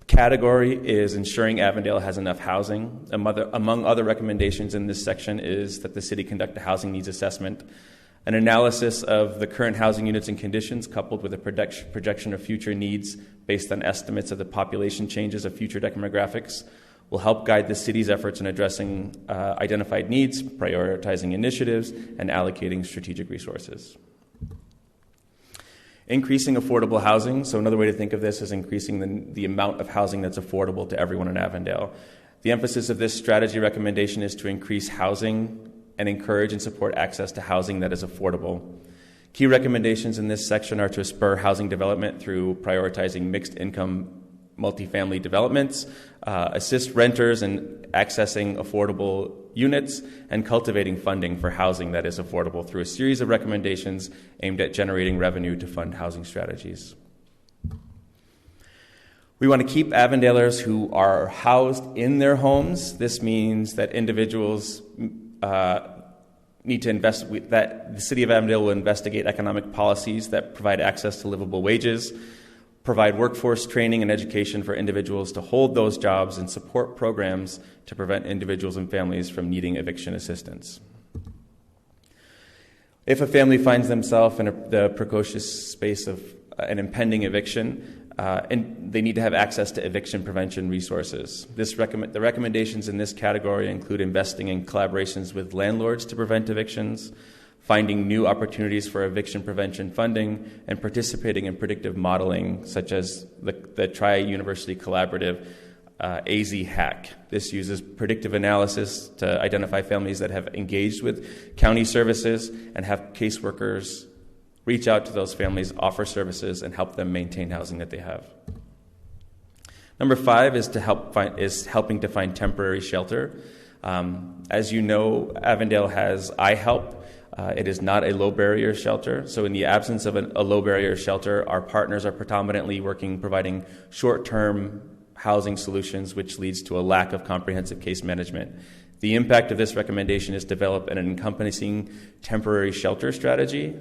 category is ensuring Avondale has enough housing. Among other recommendations in this section is that the city conduct a housing needs assessment. An analysis of the current housing units and conditions, coupled with a projection of future needs based on estimates of the population changes of future demographics, will help guide the city's efforts in addressing identified needs, prioritizing initiatives, and allocating strategic resources. Increasing affordable housing. So another way to think of this is increasing the amount of housing that's affordable to everyone in Avondale. The emphasis of this strategy recommendation is to increase housing and encourage and support access to housing that is affordable. Key recommendations in this section are to spur housing development through prioritizing mixed income multifamily developments, assist renters in accessing affordable units, and cultivating funding for housing that is affordable through a series of recommendations aimed at generating revenue to fund housing strategies. We want to keep Avondalers who are housed in their homes. This means that individuals need to that the City of Avondale will investigate economic policies that provide access to livable wages, provide workforce training and education for individuals to hold those jobs, and support programs to prevent individuals and families from needing eviction assistance. If a family finds themselves in the precocious space of an impending eviction, and they need to have access to eviction prevention resources. The recommendations in this category include investing in collaborations with landlords to prevent evictions, finding new opportunities for eviction prevention funding, and participating in predictive modeling, such as the Tri-University Collaborative AZ Hack. This uses predictive analysis to identify families that have engaged with county services and have caseworkers reach out to those families, offer services, and help them maintain housing that they have. Number 5 is helping to find temporary shelter. As you know, Avondale has iHelp. It is not a low-barrier shelter. So in the absence of a low-barrier shelter, our partners are predominantly providing short-term housing solutions, which leads to a lack of comprehensive case management. The impact of this recommendation is to develop an encompassing temporary shelter strategy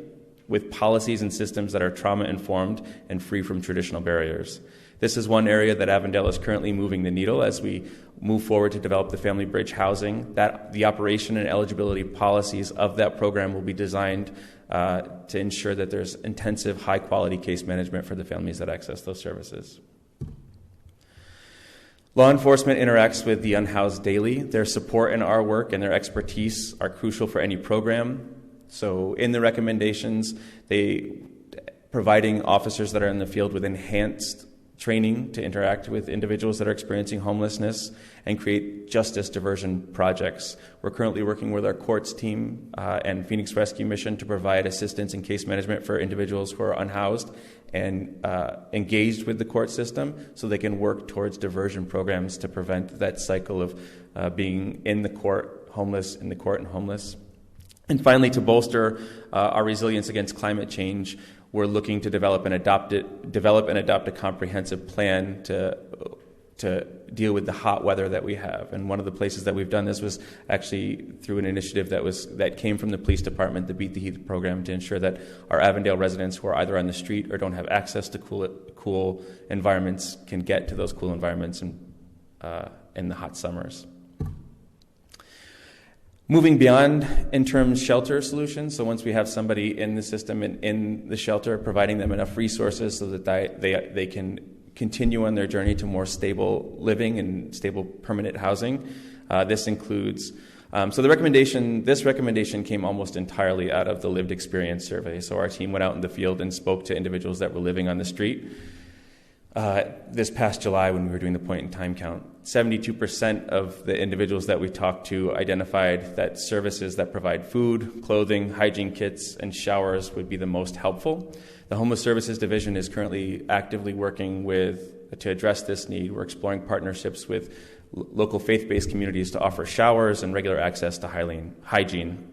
with policies and systems that are trauma-informed and free from traditional barriers. This is one area that Avondale is currently moving the needle as we move forward to develop the Family Bridge housing. The operation and eligibility policies of that program will be designed to ensure that there's intensive, high-quality case management for the families that access those services. Law enforcement interacts with the unhoused daily. Their support in our work and their expertise are crucial for any program. So in the recommendations, providing officers that are in the field with enhanced training to interact with individuals that are experiencing homelessness and create justice diversion projects. We're currently working with our courts team and Phoenix Rescue Mission to provide assistance in case management for individuals who are unhoused and engaged with the court system so they can work towards diversion programs to prevent that cycle of being in the court, homeless, in the court and homeless. And finally, to bolster our resilience against climate change, we're looking to develop and adopt a comprehensive plan to deal with the hot weather that we have. And one of the places that we've done this was actually through an initiative that came from the police department, the Beat the Heat program, to ensure that our Avondale residents who are either on the street or don't have access to cool environments can get to those cool environments in the hot summers. Moving beyond interim shelter solutions, so once we have somebody in the system and in the shelter, providing them enough resources so that they can continue on their journey to more stable living and stable permanent housing. This includes, so this recommendation came almost entirely out of the lived experience survey. So our team went out in the field and spoke to individuals that were living on the street. This past July, when we were doing the point in time count, 72% of the individuals that we talked to identified that services that provide food, clothing, hygiene kits, and showers would be the most helpful. The Homeless Services Division is currently actively working to address this need. We're exploring partnerships with local faith-based communities to offer showers and regular access to hygiene.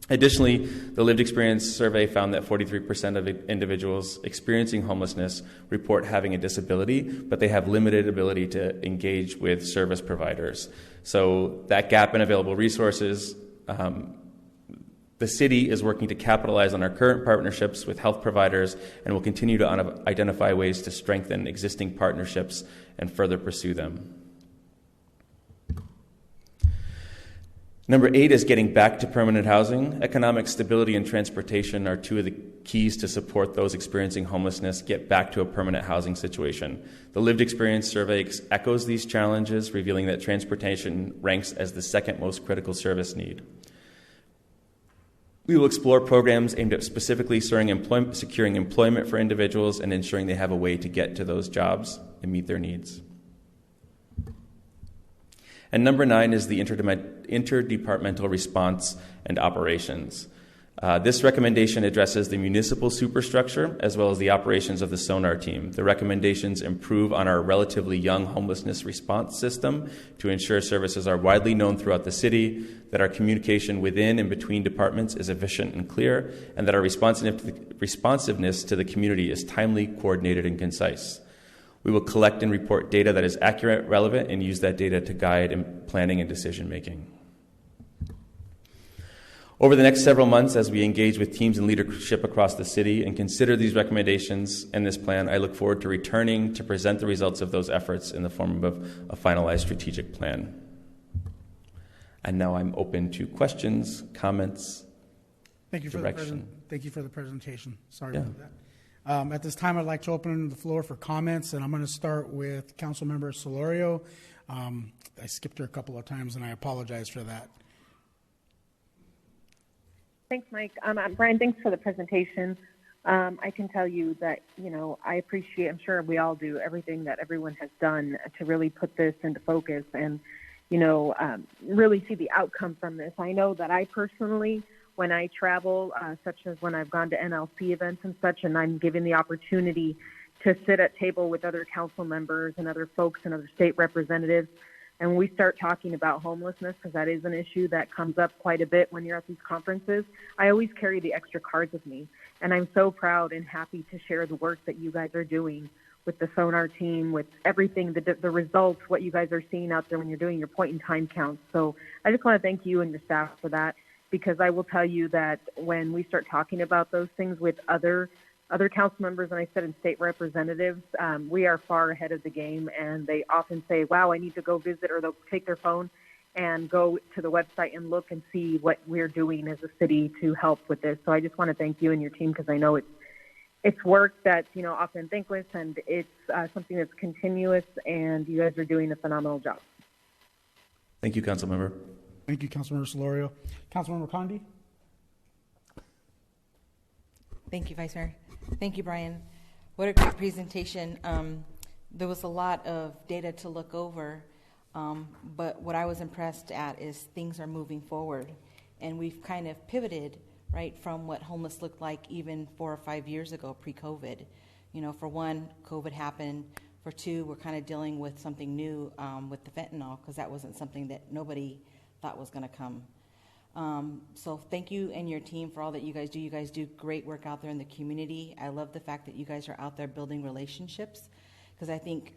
Additionally, the lived experience survey found that 43% of individuals experiencing homelessness report having a disability, but they have limited ability to engage with service providers. So that gap in available resources The city is working to capitalize on our current partnerships with health providers and will continue to identify ways to strengthen existing partnerships and further pursue them. Number 8 is getting back to permanent housing. Economic stability and transportation are two of the keys to support those experiencing homelessness get back to a permanent housing situation. The lived experience survey echoes these challenges, revealing that transportation ranks as the second most critical service need. We will explore programs aimed at specifically securing employment for individuals and ensuring they have a way to get to those jobs and meet their needs. And number 9 is the interdepartmental response and operations. This recommendation addresses the municipal superstructure as well as the operations of the sonar team. The recommendations improve on our relatively young homelessness response system to ensure services are widely known throughout the city, that our communication within and between departments is efficient and clear, and that our responsiveness to the community is timely, coordinated, and concise. We will collect and report data that is accurate, relevant, and use that data to guide in planning and decision making. Over the next several months, as we engage with teams and leadership across the city and consider these recommendations and this plan, I look forward to returning to present the results of those efforts in the form of a finalized strategic plan. And now I'm open to questions, comments, direction. Thank you for the presentation. Sorry about that. At this time, I'd like to open the floor for comments, and I'm going to start with Councilmember Solorio. I skipped her a couple of times, and I apologize for that. Thanks, Mike. Brian, thanks for the presentation. I can tell you that, I appreciate, I'm sure we all do, everything that everyone has done to really put this into focus and, really see the outcome from this. I know that I personally, when I travel, such as when I've gone to NLC events and such, and I'm given the opportunity to sit at table with other council members and other folks and other state representatives, and we start talking about homelessness, because that is an issue that comes up quite a bit when you're at these conferences, I always carry the extra cards with me. And I'm so proud and happy to share the work that you guys are doing with the sonar team, with everything, the results, what you guys are seeing out there when you're doing your point-in-time counts. So I just want to thank you and your staff for that, because I will tell you that when we start talking about those things with other council members, and I said in state representatives, we are far ahead of the game, and they often say, wow, I need to go visit, or they'll take their phone and go to the website and look and see what we're doing as a city to help with this. So I just want to thank you and your team, because I know it's work that's, often thankless, and it's something that's continuous, and you guys are doing a phenomenal job. Thank you, Councilmember. Thank you, Councilmember Solorio. Councilmember Condi? Thank you, Vice Mayor. Thank you, Brian. What a great presentation. There was a lot of data to look over, but what I was impressed at is things are moving forward, and we've kind of pivoted, right, from what homeless looked like even 4 or 5 years ago, pre-COVID. For one, COVID happened. For two, we're kind of dealing with something new with the fentanyl, because that wasn't something that nobody thought was going to come. So thank you and your team for all that you guys do. You guys do great work out there in the community. I love the fact that you guys are out there building relationships, because I think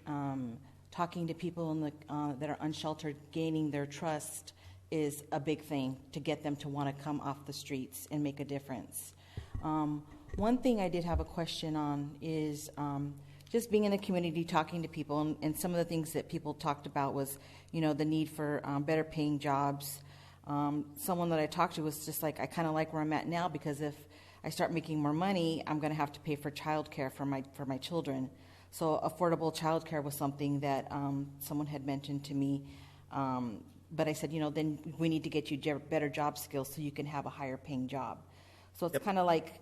talking to people that are unsheltered, gaining their trust is a big thing to get them to want to come off the streets and make a difference. One thing I did have a question on is just being in the community, talking to people, and some of the things that people talked about was, the need for better paying jobs. Someone that I talked to was just like, I kind of like where I'm at now, because if I start making more money, I'm going to have to pay for childcare for my children. So affordable childcare was something that someone had mentioned to me. But I said, then we need to get you better job skills so you can have a higher paying job. So it's kind of like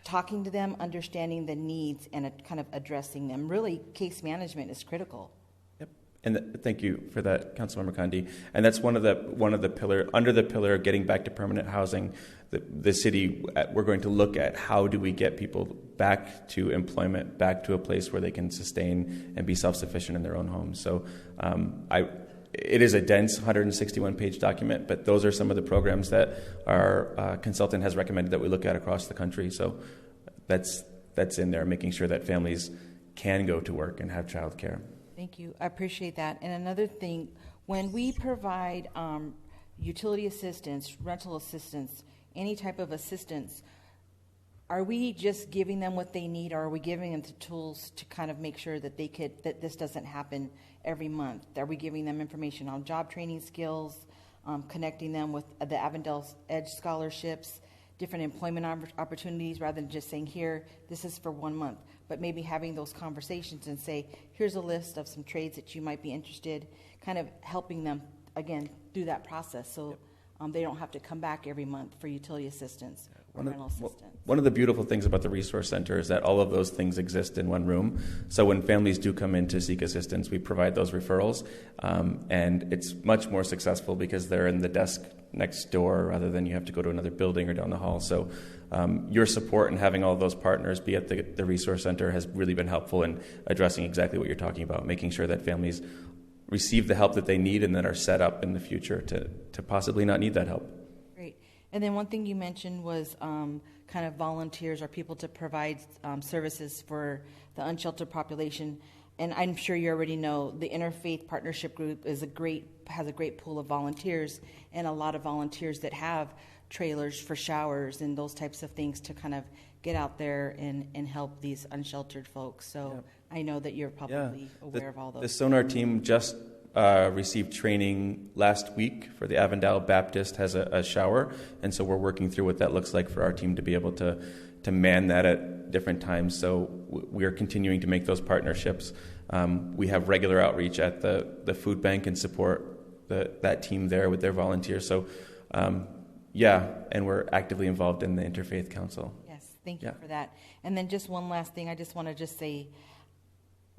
talking to them, understanding the needs, and kind of addressing them. Really, case management is critical. And thank you for that, Councilmember Condi. And that's one of the pillar under the pillar of getting back to permanent housing. The city, we're going to look at how do we get people back to employment, back to a place where they can sustain and be self-sufficient in their own homes. So it is a dense 161-page document, but those are some of the programs that our consultant has recommended that we look at across the country. So that's in there, making sure that families can go to work and have childcare. Thank you. I appreciate that. And another thing, when we provide utility assistance, rental assistance, any type of assistance, are we just giving them what they need, or are we giving them the tools to kind of make sure that that this doesn't happen every month? Are we giving them information on job training skills, connecting them with the Avondale Edge scholarships, different employment opportunities, rather than just saying, here, this is for 1 month, but maybe having those conversations and say, here's a list of some trades that you might be interested, kind of helping them, again, through that process so they don't have to come back every month for utility assistance or rental assistance. One of the beautiful things about the Resource Center is that all of those things exist in one room. So when families do come in to seek assistance, we provide those referrals, and it's much more successful because they're in the desk next door rather than you have to go to another building or down the hall. So your support and having all of those partners be at the Resource Center has really been helpful in addressing exactly what you're talking about, making sure that families receive the help that they need and that are set up in the future to possibly not need that help. Great. And then one thing you mentioned was kind of volunteers or people to provide services for the unsheltered population. And I'm sure you already know the Interfaith Partnership Group has a great pool of volunteers, and a lot of volunteers that have trailers for showers and those types of things to kind of get out there and help these unsheltered folks. So I know that you're probably aware of all those. The Sonar team just received training last week for the Avondale Baptist has a shower, and so we're working through what that looks like for our team to be able to man that at different times. So we are continuing to make those partnerships. We have regular outreach at the food bank and support that team there with their volunteers. So and we're actively involved in the Interfaith Council. Yes, thank you for that. And then just one last thing, I just want to say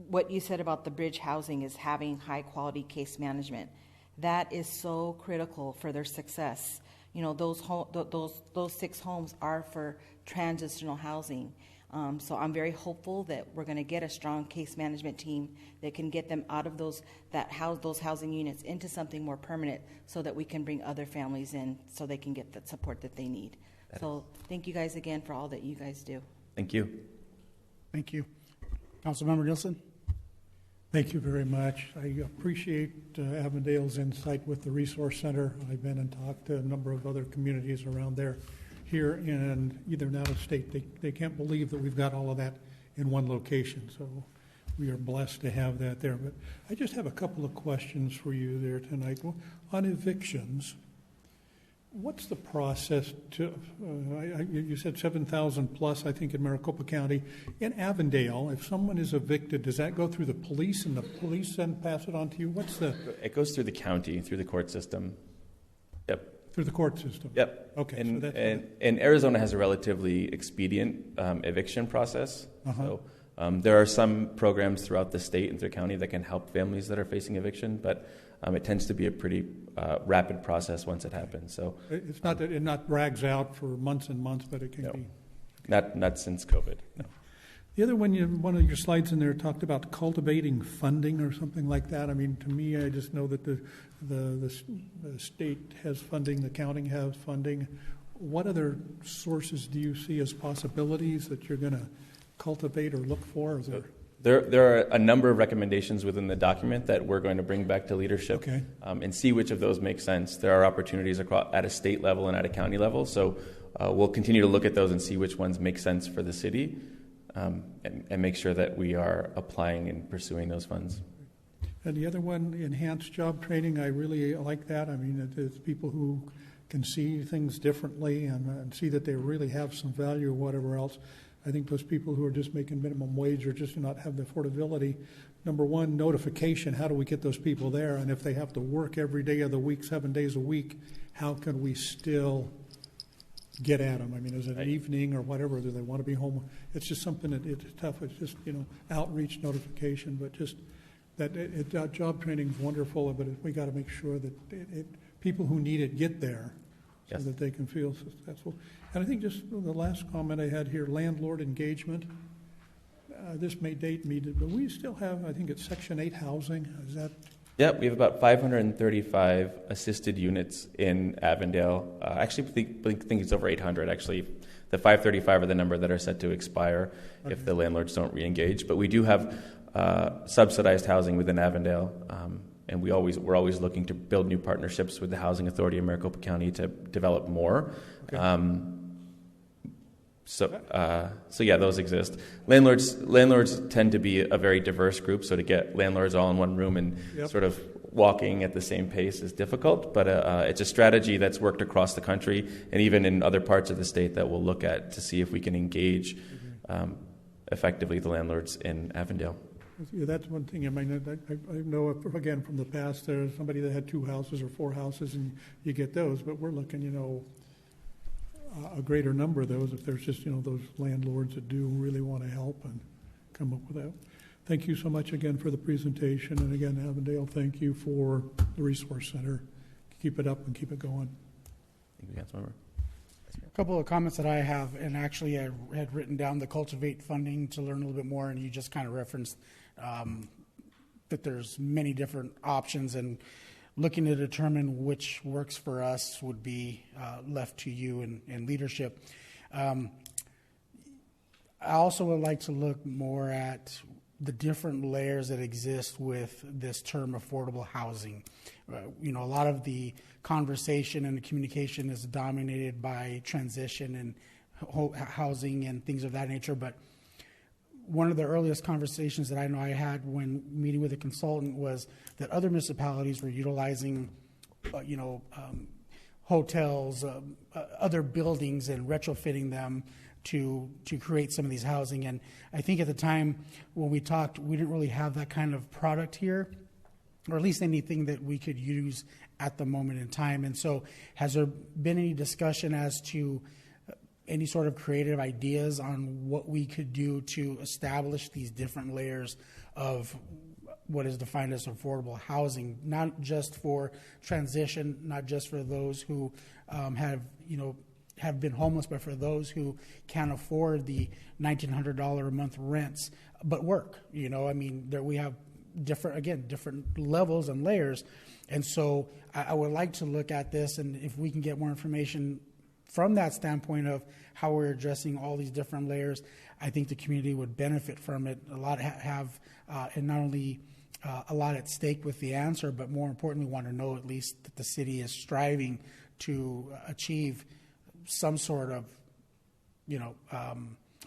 what you said about the bridge housing is having high quality case management. That is so critical for their success. You know, those 6 homes are for transitional housing. So I'm very hopeful that we're going to get a strong case management team that can get them out of those housing units into something more permanent, so that we can bring other families in so they can get the support that they need. So thank you guys again for all that you guys do. Thank you. Thank you. Councilmember Nielsen. Thank you very much. I appreciate Avondale's insight with the Resource Center. I've been and talked to a number of other communities around there, here and either and out of state. They can't believe that we've got all of that in one location. So we are blessed to have that there. But I just have a couple of questions for you there tonight. On evictions, what's the process to, you said 7,000 plus, I think, in Maricopa County. In Avondale, if someone is evicted, does that go through the police and the police then pass it on to you? It goes through the county, through the court system. Yep. Through the court system? Yep. Okay. And Arizona has a relatively expedient eviction process. Uh-huh. So there are some programs throughout the state and through county that can help families that are facing eviction, but it tends to be a pretty rapid process once it happens. So it's not that it not drags out for months and months, but it can be. Not since COVID. No. The other one, one of your slides in there talked about cultivating funding or something like that. I mean, to me, I just know that the state has funding, the county has funding. What other sources do you see as possibilities that you're going to cultivate or look for? There are a number of recommendations within the document that we're going to bring back to leadership and see which of those make sense. There are opportunities at a state level and at a county level, so we'll continue to look at those and see which ones make sense for the city and make sure that we are applying and pursuing those funds. And the other one, enhanced job training, I really like that. I mean, it's people who can see things differently and see that they really have some value or whatever else. I think those people who are just making minimum wage or just do not have the affordability, number one, notification, how do we get those people there? And if they have to work every day of the week, 7 days a week, how can we still get at them? I mean, is it an evening or whatever? Do they want to be home? It's just something that it's tough. It's just, outreach notification, but just that job training is wonderful, but we got to make sure that people who need it get there so that they can feel successful. And I think just the last comment I had here, landlord engagement. This may date me, but we still have, I think it's Section 8 housing. Is that? Yeah, we have about 535 assisted units in Avondale. Actually, I think it's over 800, actually. The 535 are the number that are set to expire if the landlords don't re-engage. But we do have subsidized housing within Avondale, and we're always looking to build new partnerships with the Housing Authority of Maricopa County to develop more. Okay. So yeah, those exist. Landlords tend to be a very diverse group, so to get landlords all in one room and sort of walking at the same pace is difficult, but it's a strategy that's worked across the country and even in other parts of the state that we'll look at to see if we can engage effectively the landlords in Avondale. Yeah, that's one thing. I mean, I know, again, from the past, there's somebody that had 2 houses or 4 houses, and you get those, but we're looking, a greater number of those if there's just, those landlords that do really want to help and come up with that. Thank you so much again for the presentation. And again, Avondale, thank you for the Resource Center. Keep it up and keep it going. Thank you, Councilmember. A couple of comments that I have, and actually I had written down the Cultivate funding to learn a little bit more, and you just kind of referenced that there's many different options, and looking to determine which works for us would be left to you and leadership. I also would like to look more at the different layers that exist with this term affordable housing. A lot of the conversation and the communication is dominated by transition and housing and things of that nature, but one of the earliest conversations that I know I had when meeting with a consultant was that other municipalities were utilizing, hotels, other buildings, and retrofitting them to create some of these housing. And I think at the time when we talked, we didn't really have that kind of product here, or at least anything that we could use at the moment in time. And so has there been any discussion as to any sort of creative ideas on what we could do to establish these different layers of what is defined as affordable housing, not just for transition, not just for those who have been homeless, but for those who can't afford the $1,900 a month rents, but work. There we have different levels and layers. And so I would like to look at this, and if we can get more information from that standpoint of how we're addressing all these different layers, I think the community would benefit from it. A lot have, and not only a lot at stake with the answer, but more importantly, want to know at least that the city is striving to achieve some sort of,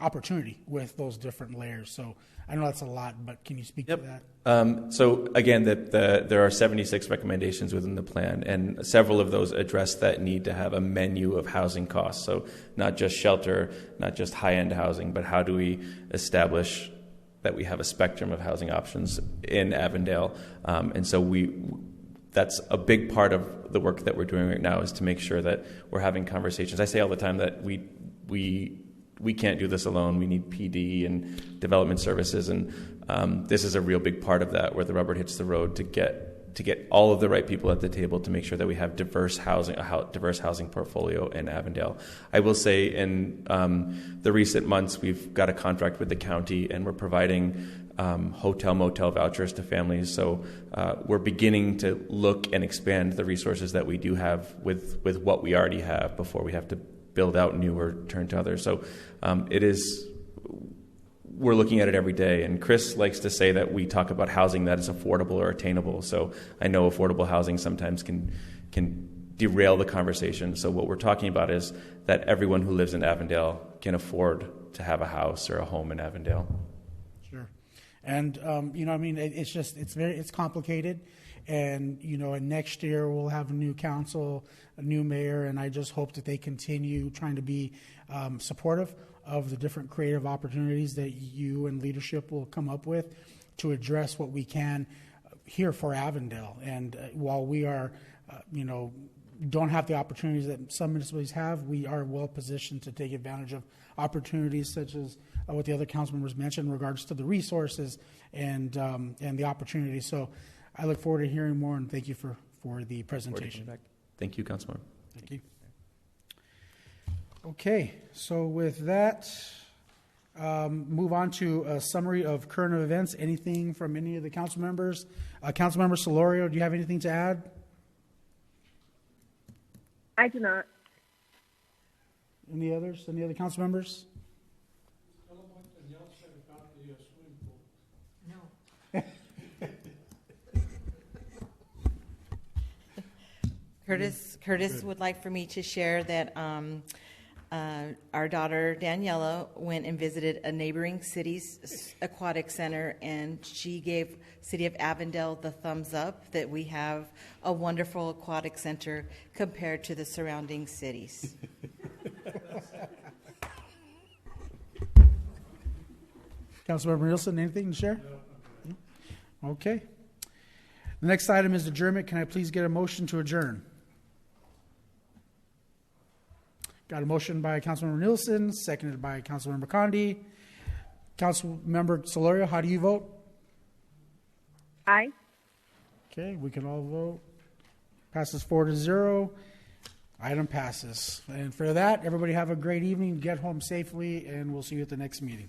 opportunity with those different layers. So I know that's a lot, but can you speak to that? So again, there are 76 recommendations within the plan, and several of those address that need to have a menu of housing costs. So not just shelter, not just high-end housing, but how do we establish that we have a spectrum of housing options in Avondale? And so that's a big part of the work that we're doing right now, is to make sure that we're having conversations. I say all the time that we can't do this alone. We need PD and development services, and this is a real big part of that, where the rubber hits the road to get all of the right people at the table to make sure that we have diverse housing portfolio in Avondale. I will say in the recent months, we've got a contract with the county, and we're providing hotel motel vouchers to families. So we're beginning to look and expand the resources that we do have with what we already have before we have to build out new or turn to others. So we're looking at it every day. And Chris likes to say that we talk about housing that is affordable or attainable. So I know affordable housing sometimes can derail the conversation. So what we're talking about is that everyone who lives in Avondale can afford to have a house or a home in Avondale. Sure. And, it's complicated. And, and next year we'll have a new council, a new mayor, and I just hope that they continue trying to be supportive of the different creative opportunities that you and leadership will come up with to address what we can here for Avondale. And while we are, don't have the opportunities that some municipalities have, we are well positioned to take advantage of opportunities such as what the other council members mentioned in regards to the resources and the opportunities. So I look forward to hearing more, and thank you for the presentation. Thank you, Councilmember. Thank you. Okay, so with that, move on to a summary of current events. Anything from any of the council members? Councilmember Solorio, do you have anything to add? I do not. Any others? Any other council members? Curtis would like for me to share that our daughter Daniela went and visited a neighboring city's aquatic center, and she gave City of Avondale the thumbs up that we have a wonderful aquatic center compared to the surrounding cities. Councilmember Nielsen, anything to share? No. Okay. The next item is adjournment. Can I please get a motion to adjourn? Got a motion by Councilmember Nielsen, seconded by Councilmember Condi. Councilmember Solorio, how do you vote? Aye. Okay, we can all vote. Passes 4-0. Item passes. And for that, everybody have a great evening. Get home safely, and we'll see you at the next meeting.